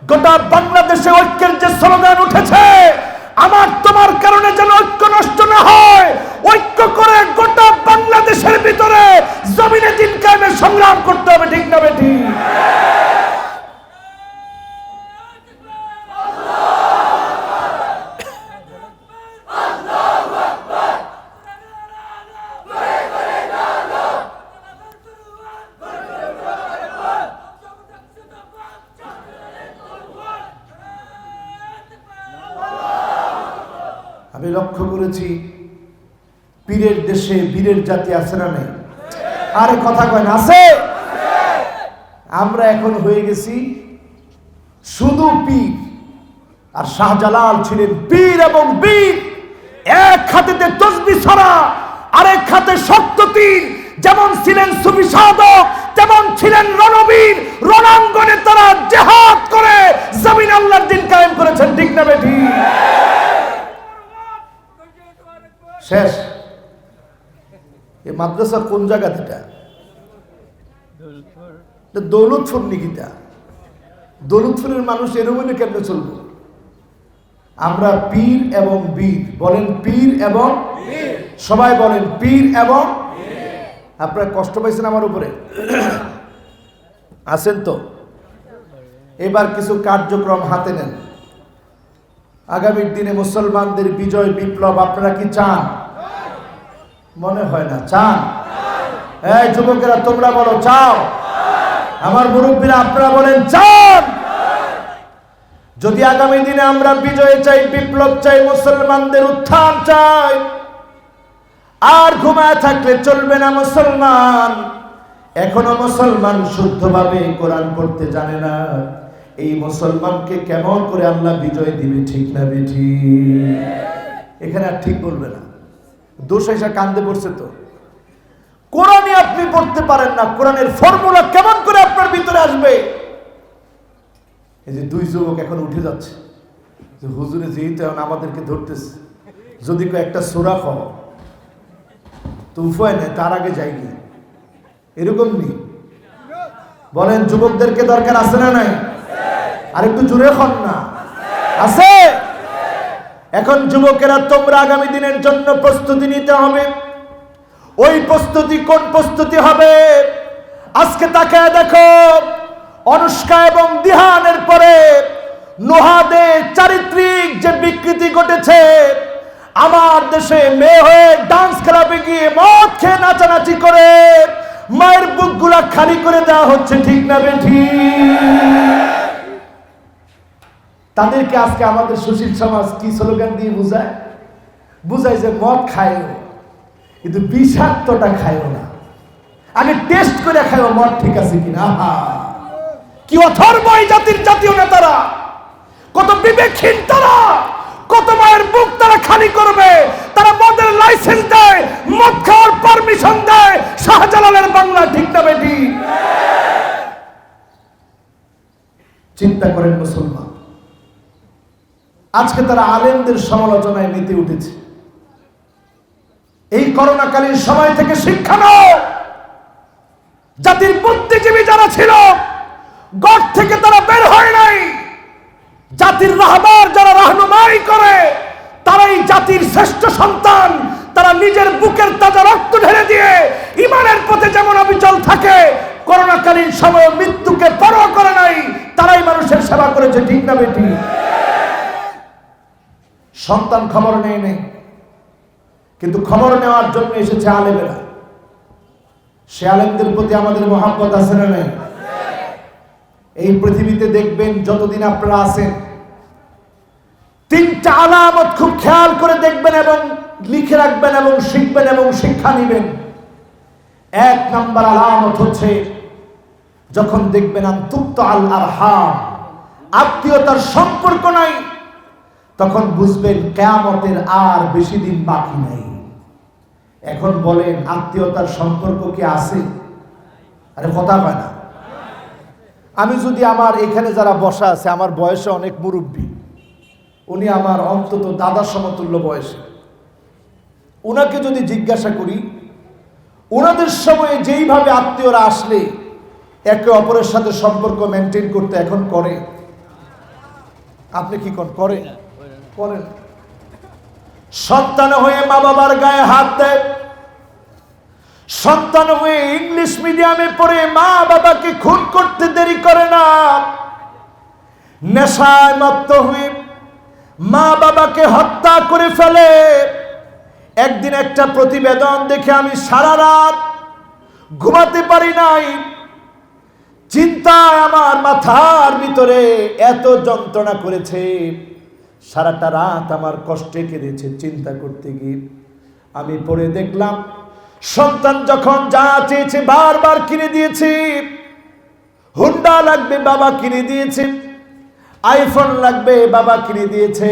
গোটা বাংলাদেশে ঐক্যের যে স্লোগান উঠেছে, আমার তোমার কারণে যেন ঐক্য নষ্ট না হয়, ঐক্য করে গোটা বাংলাদেশের ভিতরে জমিনে দিন কায়েমের সংগ্রাম করতে হবে। ঠিক না বেঠি? আমি লক্ষ্য করেছি পীরের দেশে বীরের জাতি আছে না নাই? আরে কথা কয় না, আছে? আমরা এখন হয়ে গেছি শুধু পীর। আর শাহজালাল ছিলেন পীর এবং বীর। এক হাতে তসবিহ ছড়া, আরেক হাতে শক্ত তীর। যেমন ছিলেন সুফি সাধক, তেমন ছিলেন রণবীর। রণাঙ্গনে তারা জিহাদ করে জমিন আল্লাহর দ্বীন কায়েম করেছেন। ঠিক না বেঠি? শেষ। এই মাদ্রাসা কোন জায়গাতে? দৌলতপুর নিকিতা। দৌলতপুরের মানুষ এরকম কেমনে চলবো? আমরা পীর এবং বীর। বলেন পীর এবং সবাই বলেন পীর এবং। আপনারা কষ্ট পাইছেন আমার উপরে? আছেন তো? এবার কিছু কার্যক্রম হাতে নেন। আগামীর দিনে মুসলমানদের বিজয় বিপ্লব আপনারা কি চান? মনে হয় না চান। এই যুবকেরা তোমরা বলো চাও? আমার মুরব্বীরা আপনারা বলেন চান? যদি আগামী দিনে আমরা বিজয় চাই, বিপ্লব চাই, মুসলমানদের উত্থান চাই, আর ঘুমায় থাকলে চলবে না। মুসলমান এখনো মুসলমান শুদ্ধভাবে কোরআন পড়তে জানে না। এই মুসলমানকে কেমন করে আল্লাহ বিজয় দিবে? ঠিক না বেঠি? এখানে আর ঠিক বলবে না। দোষ এসে কান্দে পড়ছে তো। কোরআনই আপনি পড়তে পারেন না, কোরআনের ফর্মুলা কেমন করে আপনার ভিতরে আসবে? এই যে দুই যুবক এখন উঠে যাচ্ছে, যে হুজুরে যেহেতু এখন আমাদেরকে ধরতেছে, যদি একটা সূরা খাও তো উপায় নেই, তার আগে যাই গিয়ে এরকম নেই। বলেন যুবকদেরকে দরকার আছে না নাই? আর একটু জোরে হন না, আছে? এখন যুবকেরা তোমরা আগামী দিনের জন্য প্রস্তুতি নিতে হবে। ওই প্রস্তুতি কোন প্রস্তুতি হবে? আজকে তাকায় দেখো, অনুষ্কা এবং দিহানের পরে নোহাদে চারিত্রিক যে বিকৃতি ঘটেছে। আমার দেশে মেয়ে হয়ে ডান্স ক্লাবে গিয়ে মদ খেয়ে নাচানাচি করে মায়ের বুকগুলা খালি করে দেওয়া হচ্ছে। ঠিক না বেঠি? তাদেরকে আজকে আমাদের সুশীল সমাজ কি স্লোগান দিয়ে বুঝায়? বুঝায় যে মদ খায় কিন্তু বিষাক্তটা খায় না, আগে টেস্ট করে খায় মদ ঠিক আছে কিনা। কি অথর্ব এই জাতির জাতীয় নেতারা! কত বিবেকহীন তারা! কত মায়ের বুক তারা খালি করবে! তারা মদের লাইসেন্স দেয়, মদ খাওয়ার পারমিশন দেয় শাহজালালের বাংলা। ঠিক না বেটি? চিন্তা করেন মুসলমান, আজকে তারা আলেমদের সমালোচনায় মেতে উঠেছে। এই করোনাকালীন সময় থেকে শিক্ষা নাও। জাতির বুদ্ধিজীবী যারা ছিল গড় থেকে তারা বের হয় নাই। জাতির রাহবার যারা রাহনুমাই করে তারাই জাতির শ্রেষ্ঠ সন্তান। তারা নিজের বুকের তাজা রক্ত ঢেলে দিয়ে ইমানের পথে যেমন অবিচল থাকে, করোনাকালীন সময় মৃত্যুকে পরোয়া করে নাই, তারাই মানুষের সেবা করেছে। ঠিক না বেটি? সন্তান খবর নেয় নেই, কিন্তু খবর নেওয়ার জন্য এসেছে আলেমেরা। সে আলেমদের প্রতি আমাদের মহব্বত আছে না নাই? এই পৃথিবীতে দেখবেন যতদিন আপনারা আছেন, তিনটা আলামত খুব খেয়াল করে দেখবেন এবং লিখে রাখবেন এবং শিখবেন এবং শিক্ষা নিবেন। এক নাম্বার আলামত হচ্ছে যখন দেখবেন আনতুক্ত আল আরহাম, আত্মীয়তার সম্পর্ক নাই, তখন বুঝবেন কিয়ামতের আর বেশি দিন বাকি নাই। এখন বলেন আত্মীয়তার সম্পর্ক কি আছে? আরে কথা হয় না। আমি যদি আমার এখানে যারা বসা আছে, আমার বয়সে অনেক মুরব্বী, উনি আমার অন্তত দাদার সমতুল্য বয়সে, উনাকে যদি জিজ্ঞাসা করি উনাদের সময়ে যেইভাবে আত্মীয়রা আসলে একে অপরের সাথে সম্পর্ক মেনটেন করতে এখন করে, আপনি কি করেন? সন্তান হয়ে মা বাবার গায়ে হাত দেয়, সন্তান হয়ে ইংলিশ মিডিয়ামে পড়ে মা বাবাকে খুন করতে দেরি করে না, নেশায় মত্ত হয়ে মা বাবাকে হত্যা করে ফেলে। একদিন একটা প্রতিবেদন দেখে আমি সারা রাত ঘুমাতে পারি নাই। চিন্তায় আমার মাথার ভিতরে এত যন্ত্রণা করেছে, সারাটা রাত আমার কষ্টে কেঁদেছে চিন্তা করতে গিয়ে। আমি পড়ে দেখলাম সন্তান যখন যা চেয়েছে বারবার কিনে দিয়েছে। হুন্ডা লাগবে বাবা কিনে দিয়েছে, আইফোন লাগবে বাবা কিনে দিয়েছে,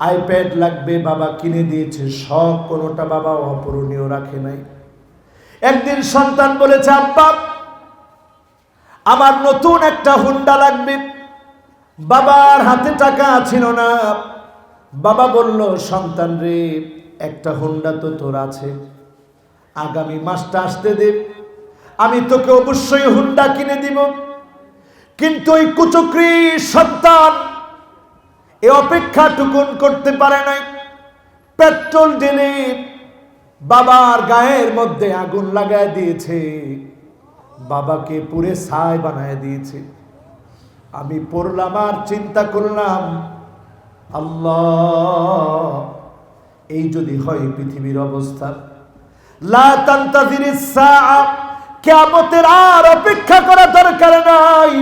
আইপ্যাড লাগবে বাবা কিনে দিয়েছে, সব কোনোটা বাবা অপূরণীয় রাখে নাই। একদিন সন্তান বলেছে, আব্বা আমার নতুন একটা হুন্ডা লাগবে। বাবার হাতে টাকা ছিল না। বাবা বলল, সন্তান রে, একটা হুন্ডা তো তোর আছে, আগামী মাসটা আসতে দে, আমি তোকে অবশ্যই হুন্ডা কিনে দিব। কিন্তু ওই কুচক্রী সন্তান এ অপেক্ষা টুকুন করতে পারে নাই। পেট্রোল ঢেলে বাবার গায়ের মধ্যে আগুন লাগায় দিয়েছে, বাবাকে পুরে ছাই বানায় দিয়েছে। আমি পড়লাম আর চিন্তা করলাম, আল্লাহ, এই যদি হয় পৃথিবীর অবস্থা, লা তানতাযিরিস সাআ, কিয়ামতের আর অপেক্ষা করা দরকার নাই।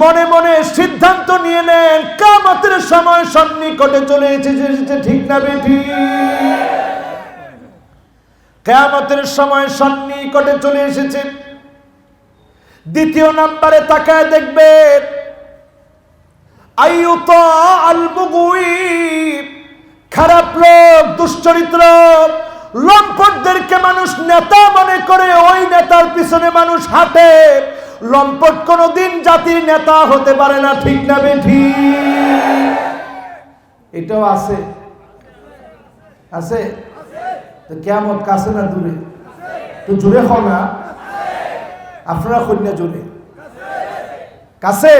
মনে মনে সিদ্ধান্ত নিয়ে নেন, কিয়ামতের সময় সন্নিকটে চলে এসেছে, ঠিক না বেঠিক? কিয়ামতের সময় সন্নিকটে চলে এসেছে। দ্বিতীয় নম্বরে তাকায় দেখবেন, আইয়ুতা আল বুগুই, খারাপ লোক, দুশ্চরিত্র, লম্পটদেরকে মানুষ নেতা মনে করে, ওই নেতার পিছনে মানুষ হাঁটে। লম্পট কোনদিন জাতির নেতা হতে পারে না, ঠিক না বেঠিক? এটাও আছে, আছে তো। কিয়ামত কাছে না দূরে? তো জোরে হও না, আপনারা কন্যা জোরে, কাছে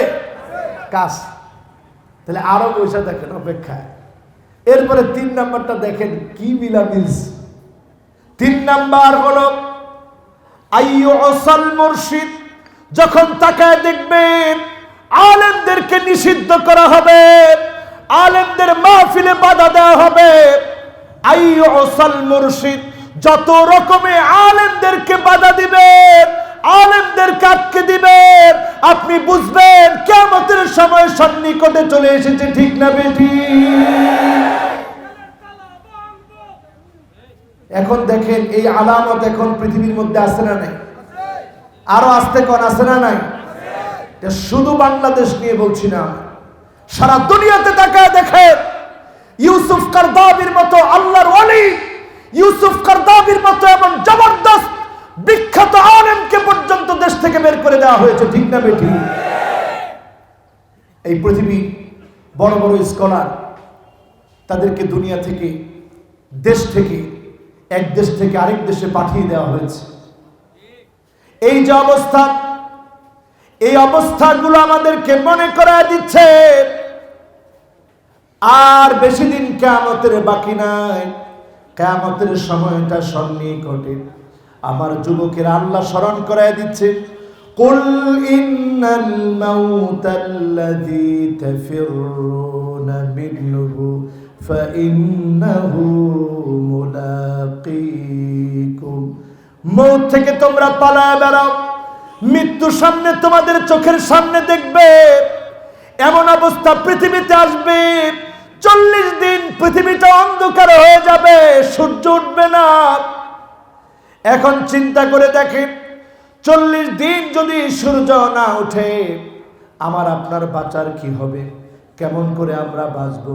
কাছ। তাহলে আরো পয়সা দেখেন অপেক্ষায়। এরপরে 3 নাম্বারটা দেখেন কি মিলামিস। 3 নাম্বার হলো আইয়ুসাল মুরশিদ। যখন তাকায় দেখবেন আলেমদেরকে নিষিদ্ধ করা হবে, আলেমদের মাহফিলে বাধা দেওয়া হবে। আইয়ুসাল মুরশিদ, যত রকমে আলেমদেরকে বাধা দিবেন, আলেমদেরকে আটকে দিবেন, আপনি বুঝবেন কিয়ামতের সময় সন্নিকটে চলে এসেছে, ঠিক না বেঠিক? এখন দেখেন এই আলামত এখন পৃথিবীর মধ্যে আছে না নাই? আরো আসতে কোন আছে না নাই? শুধু বাংলাদেশ নিয়ে বলছি না, সারা দুনিয়াতে তাকায় দেখেন। ইউসুফ কারদাবির মতো আল্লাহর ওলি, ইউসুফ কারদাবির মতো এমন জবরদস্ত বিখ্যাত আলেমকে পর্যন্ত দেশ থেকে বের করে দেওয়া হয়েছে, ঠিক না বেঠিক? এই পৃথিবী বড় বড় স্কলার, তাদেরকে দুনিয়া থেকে, দেশ থেকে, এক দেশ থেকে আরেক দেশে পাঠিয়ে দেওয়া হয়েছে। এই যে অবস্থা, এই অবস্থাগুলো আমাদেরকে মনে করায় দিচ্ছে আর বেশি দিন কিয়ামতের বাকি নাই। কিয়ামতের সময়টা সন্নিকটে। আমার যুবকেরা আল্লাহ স্মরণ করায় দিচ্ছে, কুল ইন্নাল মাউতাল্লাযী তাফিরুনা মিনহু ফাইন্নাহু মুলাকীকুম। মউত থেকে তোমরা পালায় বেড়াও, মৃত্যু সামনে তোমাদের চোখের সামনে দেখবে। এমন অবস্থা পৃথিবীতে আসবে, 40 দিন পৃথিবীটা অন্ধকার হয়ে যাবে, সূর্য উঠবে না। এখন চিন্তা করে দেখেন, 40 দিন যদি সূর্য না ওঠে, আমার আপনার বাঁচার কি হবে? কেমন করে আমরা বাঁচব?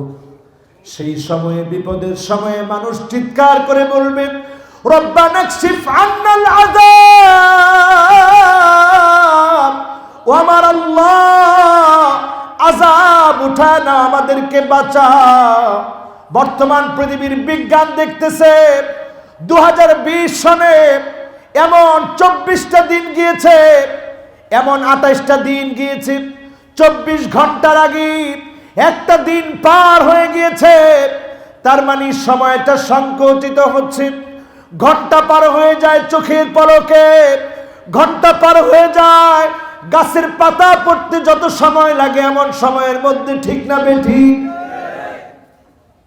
সেই সময়ে, বিপদের সময়ে মানুষ চিৎকার করে বলবে, রব্বানা কশিফ আন্নাল আযাব। ও আমার আল্লাহ, আযাব উঠা না, আমাদেরকে বাঁচা। বর্তমান পৃথিবীর বিজ্ঞান দেখতেছে 2020 সনে এমন 24টা দিন গিয়েছে, এমন 28টা দিন গিয়েছে, 24 ঘন্টার আগে একটা দিন পার হয়ে গিয়েছে। তার মানে সময়টা সংকুচিত হচ্ছে। ঘন্টা পার হয়ে যায় চোখের পলকে, ঘন্টা পার হয়ে যায় গাছের পাতা পড়তে যত সময় লাগে, এমন সময়ের মধ্যে, ঠিক না বেঠিক?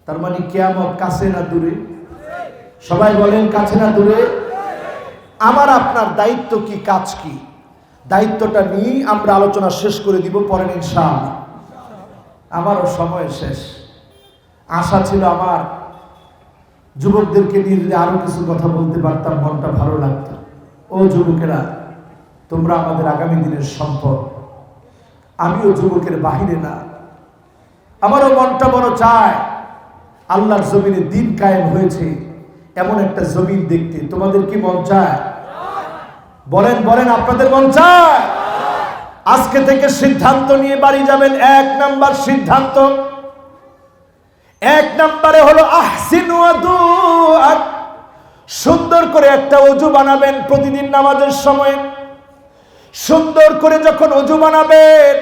তার মানে কিয়ামত কাছে না দূরে? সবাই বলেন, কাছে না দূরে? আমার আপনার দায়িত্ব কি, কাজ কি? দায়িত্বটা নিয়ে আমরা আলোচনা শেষ করে দিব পরে ইনশাআল্লাহ। আমারও সময় শেষ। আশা ছিল আমার যুবকদেরকে নিয়ে যদি আরো কিছু কথা বলতে পারতাম, মনটা ভালো লাগতো। ও যুবকেরা, তোমরা আমাদের আগামী দিনের সম্পদ। আমিও যুবকের বাহিরে না, আমারও মনটা বড় চায় আল্লাহর জমিনে দিন কায়েম হয়েছে এমন একটা জমিন দেখতে। তোমাদের কি মন চায়? বলেন বলেন, আপনাদের মন চায়? আজকে থেকে সিদ্ধান্ত নিয়ে বাড়ি যাবেন। 1 নাম্বার সিদ্ধান্ত, 1 নম্বরে হলো আহসিনু ওয়াদুআক। সুন্দর করে একটা ওযু বানাবেন প্রতিদিন নামাজের সময়। সুন্দর করে যখন ওযু বানাবেন,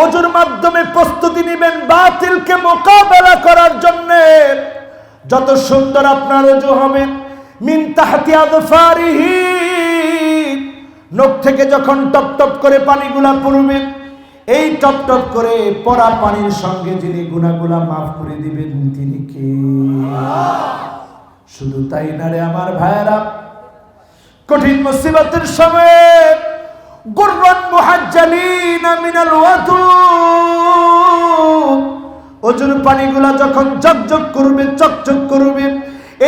ওযুর মাধ্যমে প্রস্তুতি নেবেন বাতিলকে মোকাবেলা করার জন্য। যত সুন্দর আপনার ওযু হবে, মিন তাহতি আযফারিহি, নখ থেকে যখন টপ টপ করে পানিগুলা পড়বে, এই টপ টপ করে পড়া পানির সঙ্গে যিনি গুনাহগুলা মাফ করে দিবেন তিনি কে? শুধু তাই না রে আমার ভাইয়েরা, কঠিন মুসিবতের সময়ে গুররান মুহাজ্জালিনা মিনাল ওয়াদু, ওজুর পানিগুলা যখন ঝকঝক করবে, চকচক করবে,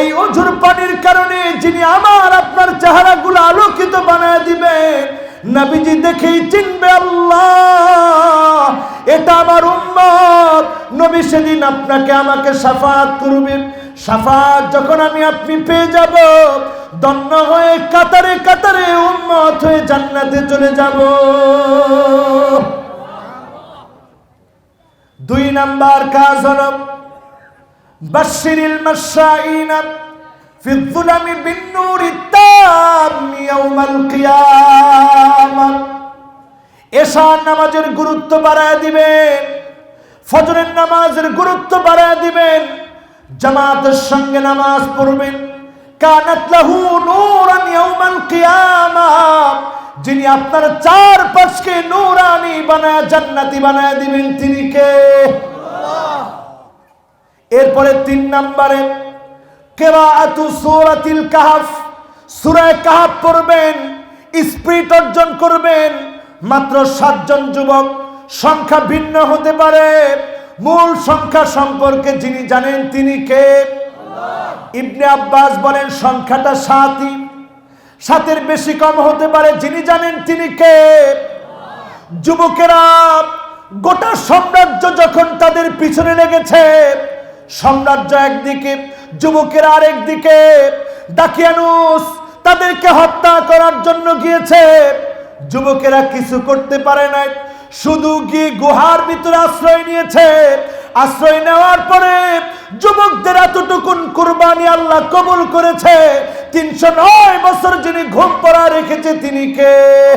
এই ওজুর পানির কারণে যিনি আমার আপনার চেহারাগুলো আলোকিত বানায় দিবেন, নবীজি দেখেই চিনবে আল্লাহ এটা আমার উম্মত। নবী সেদিন আপনাকে আমাকে শাফাআত করবেন। শাফাআত যখন আমি আপনি পেয়ে যাব, ধন্য হয়ে কাতারে কাতারে উম্মত হয়ে জান্নাতে চলে যাব। 2 নাম্বার কাজ হলো বাশশিরিল মাশাঈনা ফি যুলামি বিন-নূরি তাম ইয়াউমাল কিয়ামাহ। এশার নামাজের গুরুত্ব বাড়ায় দিবেন, ফজরের নামাজের গুরুত্ব বাড়ায় দিবেন, জামাতের সঙ্গে নামাজ পড়বেন। কানাত লাহু নূরান ইয়াউমাল কিয়ামাহ, যিনি আপনার চারপাশকে নূরানি বানায় জান্নাতি বানায় দিবেন তিনি কে? আল্লাহ। এরপরে 3 নম্বরে কিরাআতু সূরাতিল কাহফ, সূরা কাহফ পড়বেন, স্পিরিট অর্জন করবেন। মাত্র 7 জন যুবক, সংখ্যা ভিন্ন হতে পারে, মূল সংখ্যা সম্পর্কে যিনি জানেন তিনি কে? আল্লাহ। ইবনে আব্বাস বলেন সংখ্যাটা 7ই, 7-এর বেশি কম হতে পারে, যিনি জানেন তিনি কে? আল্লাহ। যুবকেরা গোটা সাম্রাজ্য যখন তাদের পিছনে লেগেছে, সাম্রাজ্য একদিকে, যুবকেরা আরেক দিকে, দাকিয়ানুস তাদেরকে হত্যা করার জন্য গিয়েছে। যুবকেরা কিছু করতে পারে নাই, শুধু গিয়ে গুহার ভিতরে আশ্রয় নিয়েছে। আশ্রয় নেওয়ার পরে যুবকদের এতটুকুন কুরবানি আল্লাহ কবুল করেছে। 309 বছর যিনি ঘুম পড়া রেখেছে তিনি কে?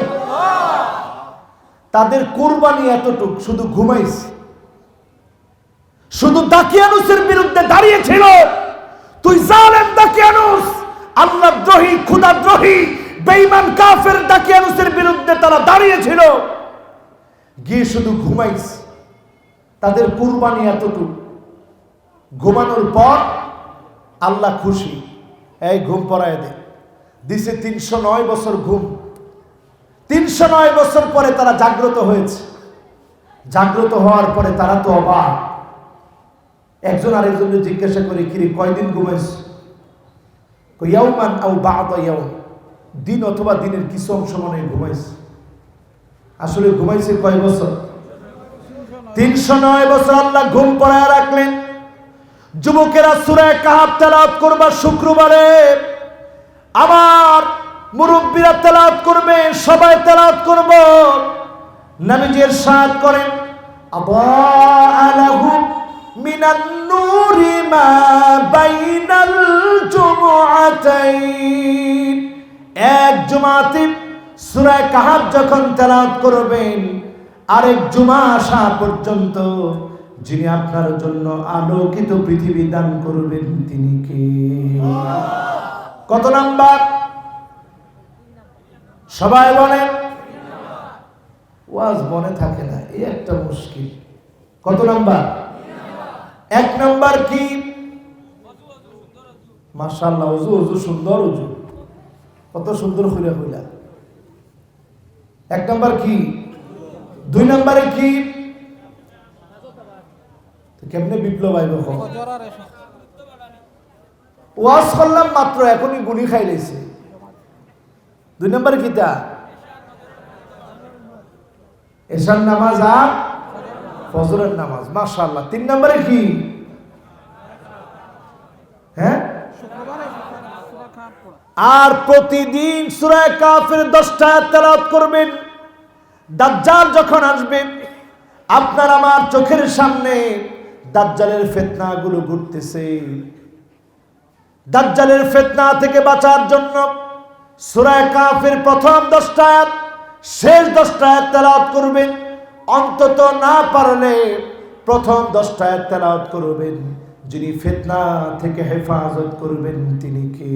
আল্লাহ। তাদের কুরবানি এতটুক, শুধু ঘুমাইছে। শুধু দাকিয়ানুসের বিরুদ্ধে দাঁড়িয়েছিল। তুই জালেম দাকিয়ানুস, আল্লাহ দ্রোহী, খোদা দ্রোহী, বেঈমান কাফের দাকিয়ানুসের বিরুদ্ধে তারা দাঁড়িয়েছিল, গিয়ে শুধু ঘুমাইছে। তাদের কুরবানি এতটুকু। ঘুমানোর পর আল্লাহ খুশি, এই ঘুম পড়ায় দে, দিছে 309 বছর ঘুম। 309 বছর পরে তারা জাগ্রত হয়েছে। জাগ্রত হওয়ার পরে তারা তো অবাক। একজন আরেকজনকে জিজ্ঞাসা করে, কিরে কয়দিন ঘুমাইছ? ইয়াউমান আও বা'দা ইয়াউম, দিন অথবা দিনের কিছু অংশ মনে ঘুমাইছে। আসলে ঘুমাইছে কয় বছর? 309 বছর আল্লাহ ঘুম পড়ায় রাখলেন। যুবকেরা সূরা কাহাফ তেলাওয়াত করবা শুক্রবারে, আবার মুরব্বীরা তেলাওয়াত করবে, সবাই তেলাওয়াত করব। নবীজি ইরশাদ করেন, আদাআ লাহুম মিনান নূরি মা বাইনাল জুমআতাইন। এক জুমাতে সূরা কাহাফ যখন তেলাওয়াত করবেন, আরেক জুমা আসা পর্যন্ত যিনি আপনার জন্য আলোকিত পৃথিবী দান করবেন তিনি কে? কত নাম্বার? সবাই বলেন। ওয়াজ মনে থাকে না, এই একটা মুশকিল। কত নাম্বার? 1 নাম্বার কি? মাশাআল্লাহ, ওযু ওযু সুন্দর ওযু, কত সুন্দর খুলে খুলে। 1 নাম্বার কি? 2 নাম্বারে কি? কেমনে বিপ্লব আইব? ওয়াজ করলাম মাত্র, এখনই গুলি খাই লাইছে। 2 নাম্বারে কিটা? এশার নামাজ আর ফজরের নামাজ। মাশাআল্লাহ। 3 নাম্বারে কি? হ্যাঁ, আর প্রতিদিন সূরা কাফের 10টা আয়াত তেলাওয়াত করবেন। দাজ্জাল যখন আসবে, আপনার আমার চোখের সামনে দাজ্জালের ফিতনাগুলো ঘটতেছে। দাজ্জালের ফিতনা থেকে বাঁচার জন্য সূরা কাফের প্রথম 10টা আয়াত, শেষ 10টা আয়াত তেলাওয়াত করবেন। অন্তত না পারলে প্রথম 10টা আয়াত তেলাওয়াত করবেন। যিনি ফিতনা থেকে হেফাজত করবেন তিনি কে?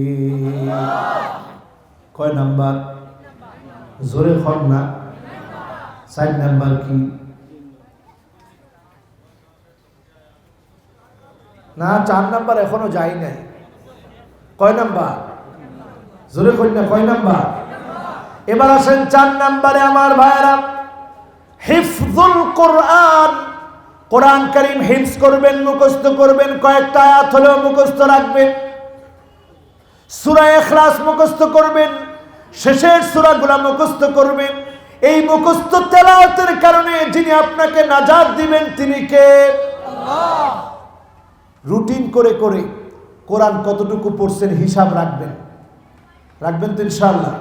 কয় নাম্বার? জোরে খন না। 4 নাম্বার কি? না, 4 নাম্বার এখনো যাই নাই। কয় নাম্বার? জোরে খন না। কয় নাম্বার? এবার আসেন 4 নাম্বারে আমার ভাইরা, হিফজুল কোরআন। কোরআন কারীম হিফজ করবেন, মুখস্থ করবেন। কয়েকটা আয়াত হলেও মুখস্থ রাখবেন। সূরা ইখলাস মুখস্থ করবেন, শেষের সূরাগুলো মুখস্থ করবেন। এই মুখস্থ তেলাওয়াতের কারণে যিনি আপনাকে নাজাত দিবেন তিনি কে? আল্লাহ। রুটিন করে করে কোরআন কতটুকু পড়ছেন হিসাব রাখবেন। রাখবেন তো ইনশাআল্লাহ?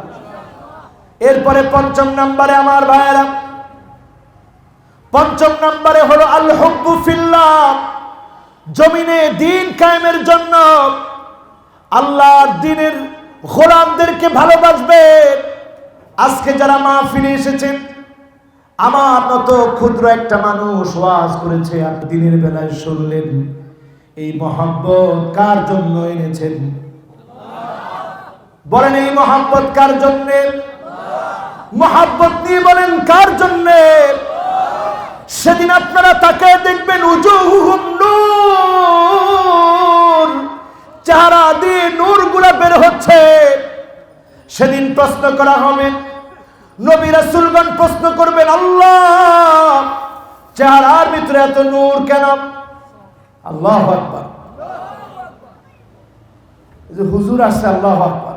এরপরে 5 নম্বরে আমার ভাইয়েরা, 5 নম্বরে হলো আল হুব্বু ফিল্লাহ। জমিনে দ্বীন কায়েমের জন্য আল্লাহর দ্বীনের গোলামদেরকে ভালোবাসবে। আজকে যারা মাহফিলে এসেছেন, আমার মতো ক্ষুদ্র একটা মানুষ ওয়াজ করেছে, আর দিনের বেলায় শুনলেন। এই মহব্বত কার জন্য এনেছেন? বলেন, এই মহব্বত কার জন্য? মহব্বত নিয়ে বলেন কার জন্য? সেদিন আপনারা তাকে দেখবেন, উজুহুম নূর, চেহারা দিয়ে নূর গুলা বের হচ্ছে। সেদিন প্রশ্ন করা হবে, নবী রাসূলগণ প্রশ্ন করবেন, আল্লাহ চেহারার ভিতরে এত নূর কেন? আল্লাহু আকবার। যে হুজুর আসছে, আল্লাহু আকবার।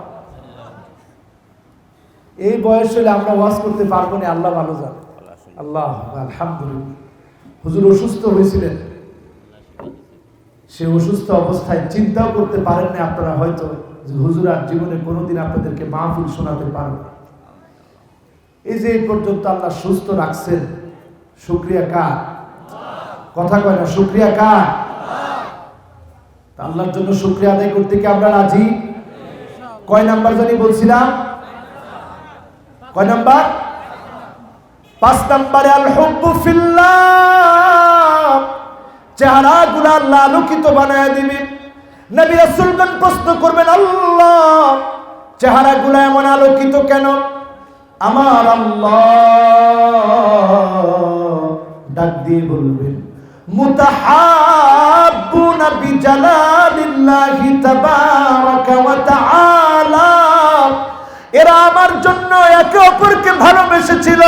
এই বয়স হলে আমরা ওয়াজ করতে পারবো না, আল্লাহ ভালো জানে। আল্লাহ আলহামদুলিল্লাহ। হুজুর অসুস্থ হয়েছিলেন, সে অসুস্থ অবস্থায় চিন্তাও করতে পারেন না আপনারা হয়তো যে হুজুর আর জীবনে কোনোদিন আপনাদেরকে মাহফিল শোনাতে পারবে। এই যে এই পর্যন্ত আল্লাহ সুস্থ রাখছেন, শুকরিয়া কার? কথা কয় না, শুকরিয়া কার? আল্লাহর জন্য শুকরিয়া আদায় করতে কি আমরা রাজি? কয় নাম্বার জানি বলছিলাম? কয় নাম্বার? 5 নম্বরে আল হুব্বু ফিল্লাহ। চেহারাগুলো আল্লাহ আলোকিত বানায় দিবে। নবী রাসূলগণ প্রশ্ন করবেন, আল্লাহ চেহারাগুলো এমন আলোকিত কেন? আমার আল্লাহ ডাক দিয়ে বলবেন, মুতাহাব্বুনা বিজালালিল্লাহি তাবারাকা ওয়া তাআলা। এরা আমার জন্য একে অপরকে ভালোবেসেছিল,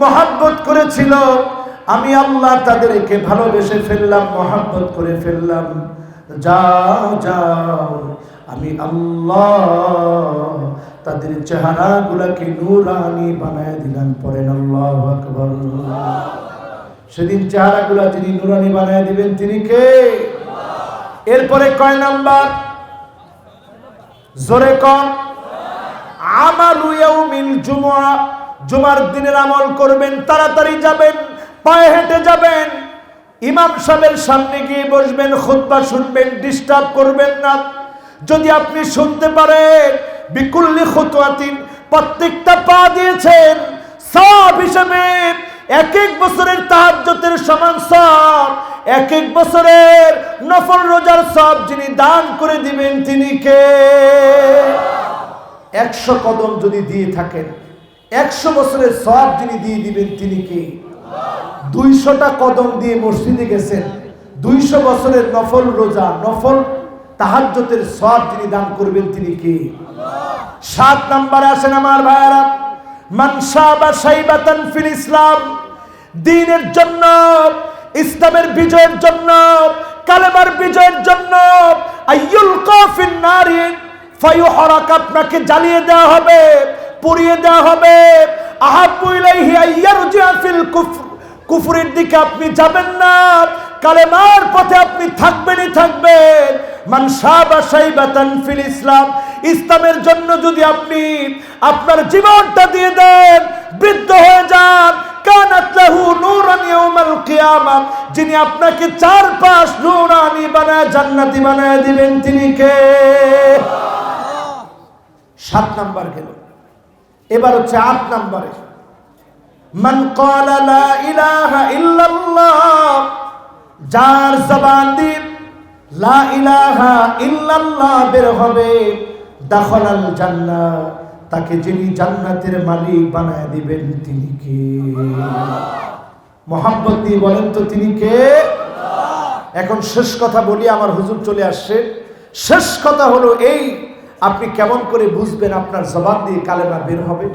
মহব্বত করেছিল। আমি আল্লাহ তাদেরকে ভালোবেসে ফেললাম, মহব্বত করে ফেললাম। যাও যাও, আমি আল্লাহ তাদের চেহারাগুলোকে নূরানি বানায় দিলাম। পড়েন আল্লাহু আকবার। সেদিন চেহারাগুলো যিনি নূরানি বানায় দিবেন তিনি কে? এরপরে কয় নাম্বার? জোরে কোন? আমালু ইয়াউমিল জুমআ। জুমার দিনের আমল করবেন, তাড়াতাড়ি যাবেন, পায়ে হেঁটে যাবেন, ইমাম সাহেবের সামনে গিয়ে বসবেন, খুতবা শুনবেন, ডিস্টার্ব করবেন না। যদি আপনি শুনতে পারেন বিকুল্লি খুতওয়াতিন, প্রত্যেকটা পা দিয়েছেন সওয়াব হিসেবে এক এক বছরের তাহাজ্জুদের সমান সওয়াব, এক এক বছরের নফল রোজার সওয়াব যিনি দান করে দিবেন তিনি কে? 100 কদম যদি দিয়ে থাকেন, 100 বছরের সওয়াব যিনি দিয়ে দিবেন তিনি কে? 200টা কদম দিয়ে মসজিদে গেছেন, 200 বছরের নফল রোজা, নফল তাহাজ্জুদের সওয়াব যিনি দান করবেন তিনি কে? 7 নম্বরে আসেন আমার ভাইরা, মান শাবা শাইবাতান ফিল ইসলাম। দ্বীনের জন্য, ইসলামের বিজয়ের জন্য, কালেমার বিজয়ের জন্য, আইয়ুলকা ফিন নারি ফায়ুহরাক, আপনাকে জ্বালিয়ে দেওয়া হবে, পুড়িয়ে দেওয়া হবে। আহাব্বু ইলাইহি আইয়ারজিআ ফিল কুফর, কুফরের দিকে আপনি যাবেন না, কালেমার পথে আপনি থাকবেনই থাকবেন। মান শাবা শাইবাতান ফিল ইসলাম, ইসলামের জন্য যদি আপনি আপনার জীবনটা দিয়ে দেন, বৃদ্ধ হয়ে যান, কানাত লাহু নূরান ইয়াউমাল কিয়ামা, যিনি আপনাকে চারপাশ নূরানি বানায় জান্নাতি বানায় দিবেন তিনি কে? 7 নাম্বার গেল। এবার হচ্ছে 8 নম্বরে, মান ক্বালা লা ইলাহা ইল্লাল্লাহ, যার জবান দিয়ে লা ইলাহা ইল্লাল্লাহ বের হবে, দাখালাল জান্নাহ, তাকে যিনি জান্নাতের মালিক বানায় দিবেন তিনি কে? মোহাম্মদ দিয়ে বলেন তো তিনি কে? এখন শেষ কথা বলি, আমার হুজুর চলে আসছে। শেষ কথা হলো এই, আপনি কেমন করে বুঝবেন আপনার জবান দিয়ে কালেমা বের হবে?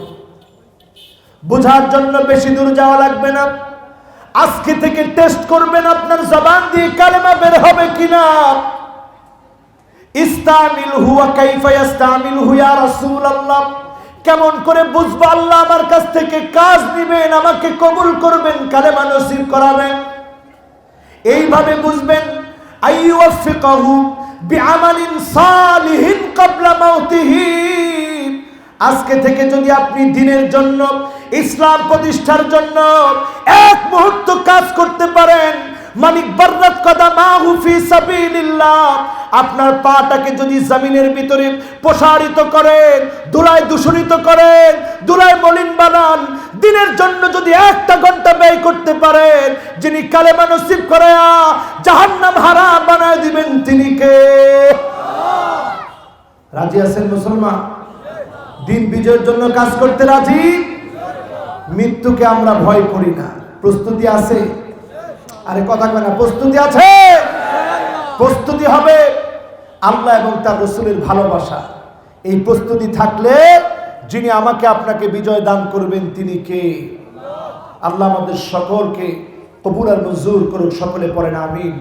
বোঝার জন্য বেশি দূর যাওয়া লাগবে না, আজকে থেকে টেস্ট করবেন আপনার জবান দিয়ে কালেমা বের হবে কিনা। ইস্তামিলহু ওয়া কাইফা ইস্তামিলহু ইয়া রাসূলুল্লাহ, কেমন করে বুঝবো আল্লাহ আমার কাছ থেকে কাজ নেবেন, আমাকে কবুল করবেন, কালেমা নসিব করাবেন? এইভাবে বুঝবেন, আইয়ুফিকাহু বিআমালিন সালিহিন ক্বাবলা মাউতিহি। আজকে থেকে যদি আপনি দ্বীনের জন্য, ইসলাম প্রতিষ্ঠার জন্য এক মুহূর্ত কাজ করতে পারেন, মানিক বাররাত কদামাহু ফি সাবিলিল্লাহ, আপনার পাটাকে যদি জমিনের ভিতরে প্রসারিত করেন, ধুলায় দূষণিত করেন, ধুলায় মলিন বানান, দ্বীনের জন্য যদি 1টা ঘন্টা ব্যয় করতে পারেন, যিনি কালেমা নসিব করে জাহান্নাম হারাম বানায় দিবেন তিনি কে? রাজি আছেন মুসলমান? দ্বীন বিজয়ের জন্য কাজ করতে রাজি? মৃত্যুকে আমরা ভয় করি না। প্রস্তুতি আছে? আরে কথা কয় না, প্রস্তুতি আছে? প্রস্তুতি হবে আল্লাহ এবং তার রাসূলের ভালোবাসা। এই প্রস্তুতি থাকলে যিনি আমাকে আপনাকে বিজয় দান করবেন তিনি কে? আল্লাহ আমাদের সকলকে কবুল আর মঞ্জুর করুক। সকলে পড়েন আমিন।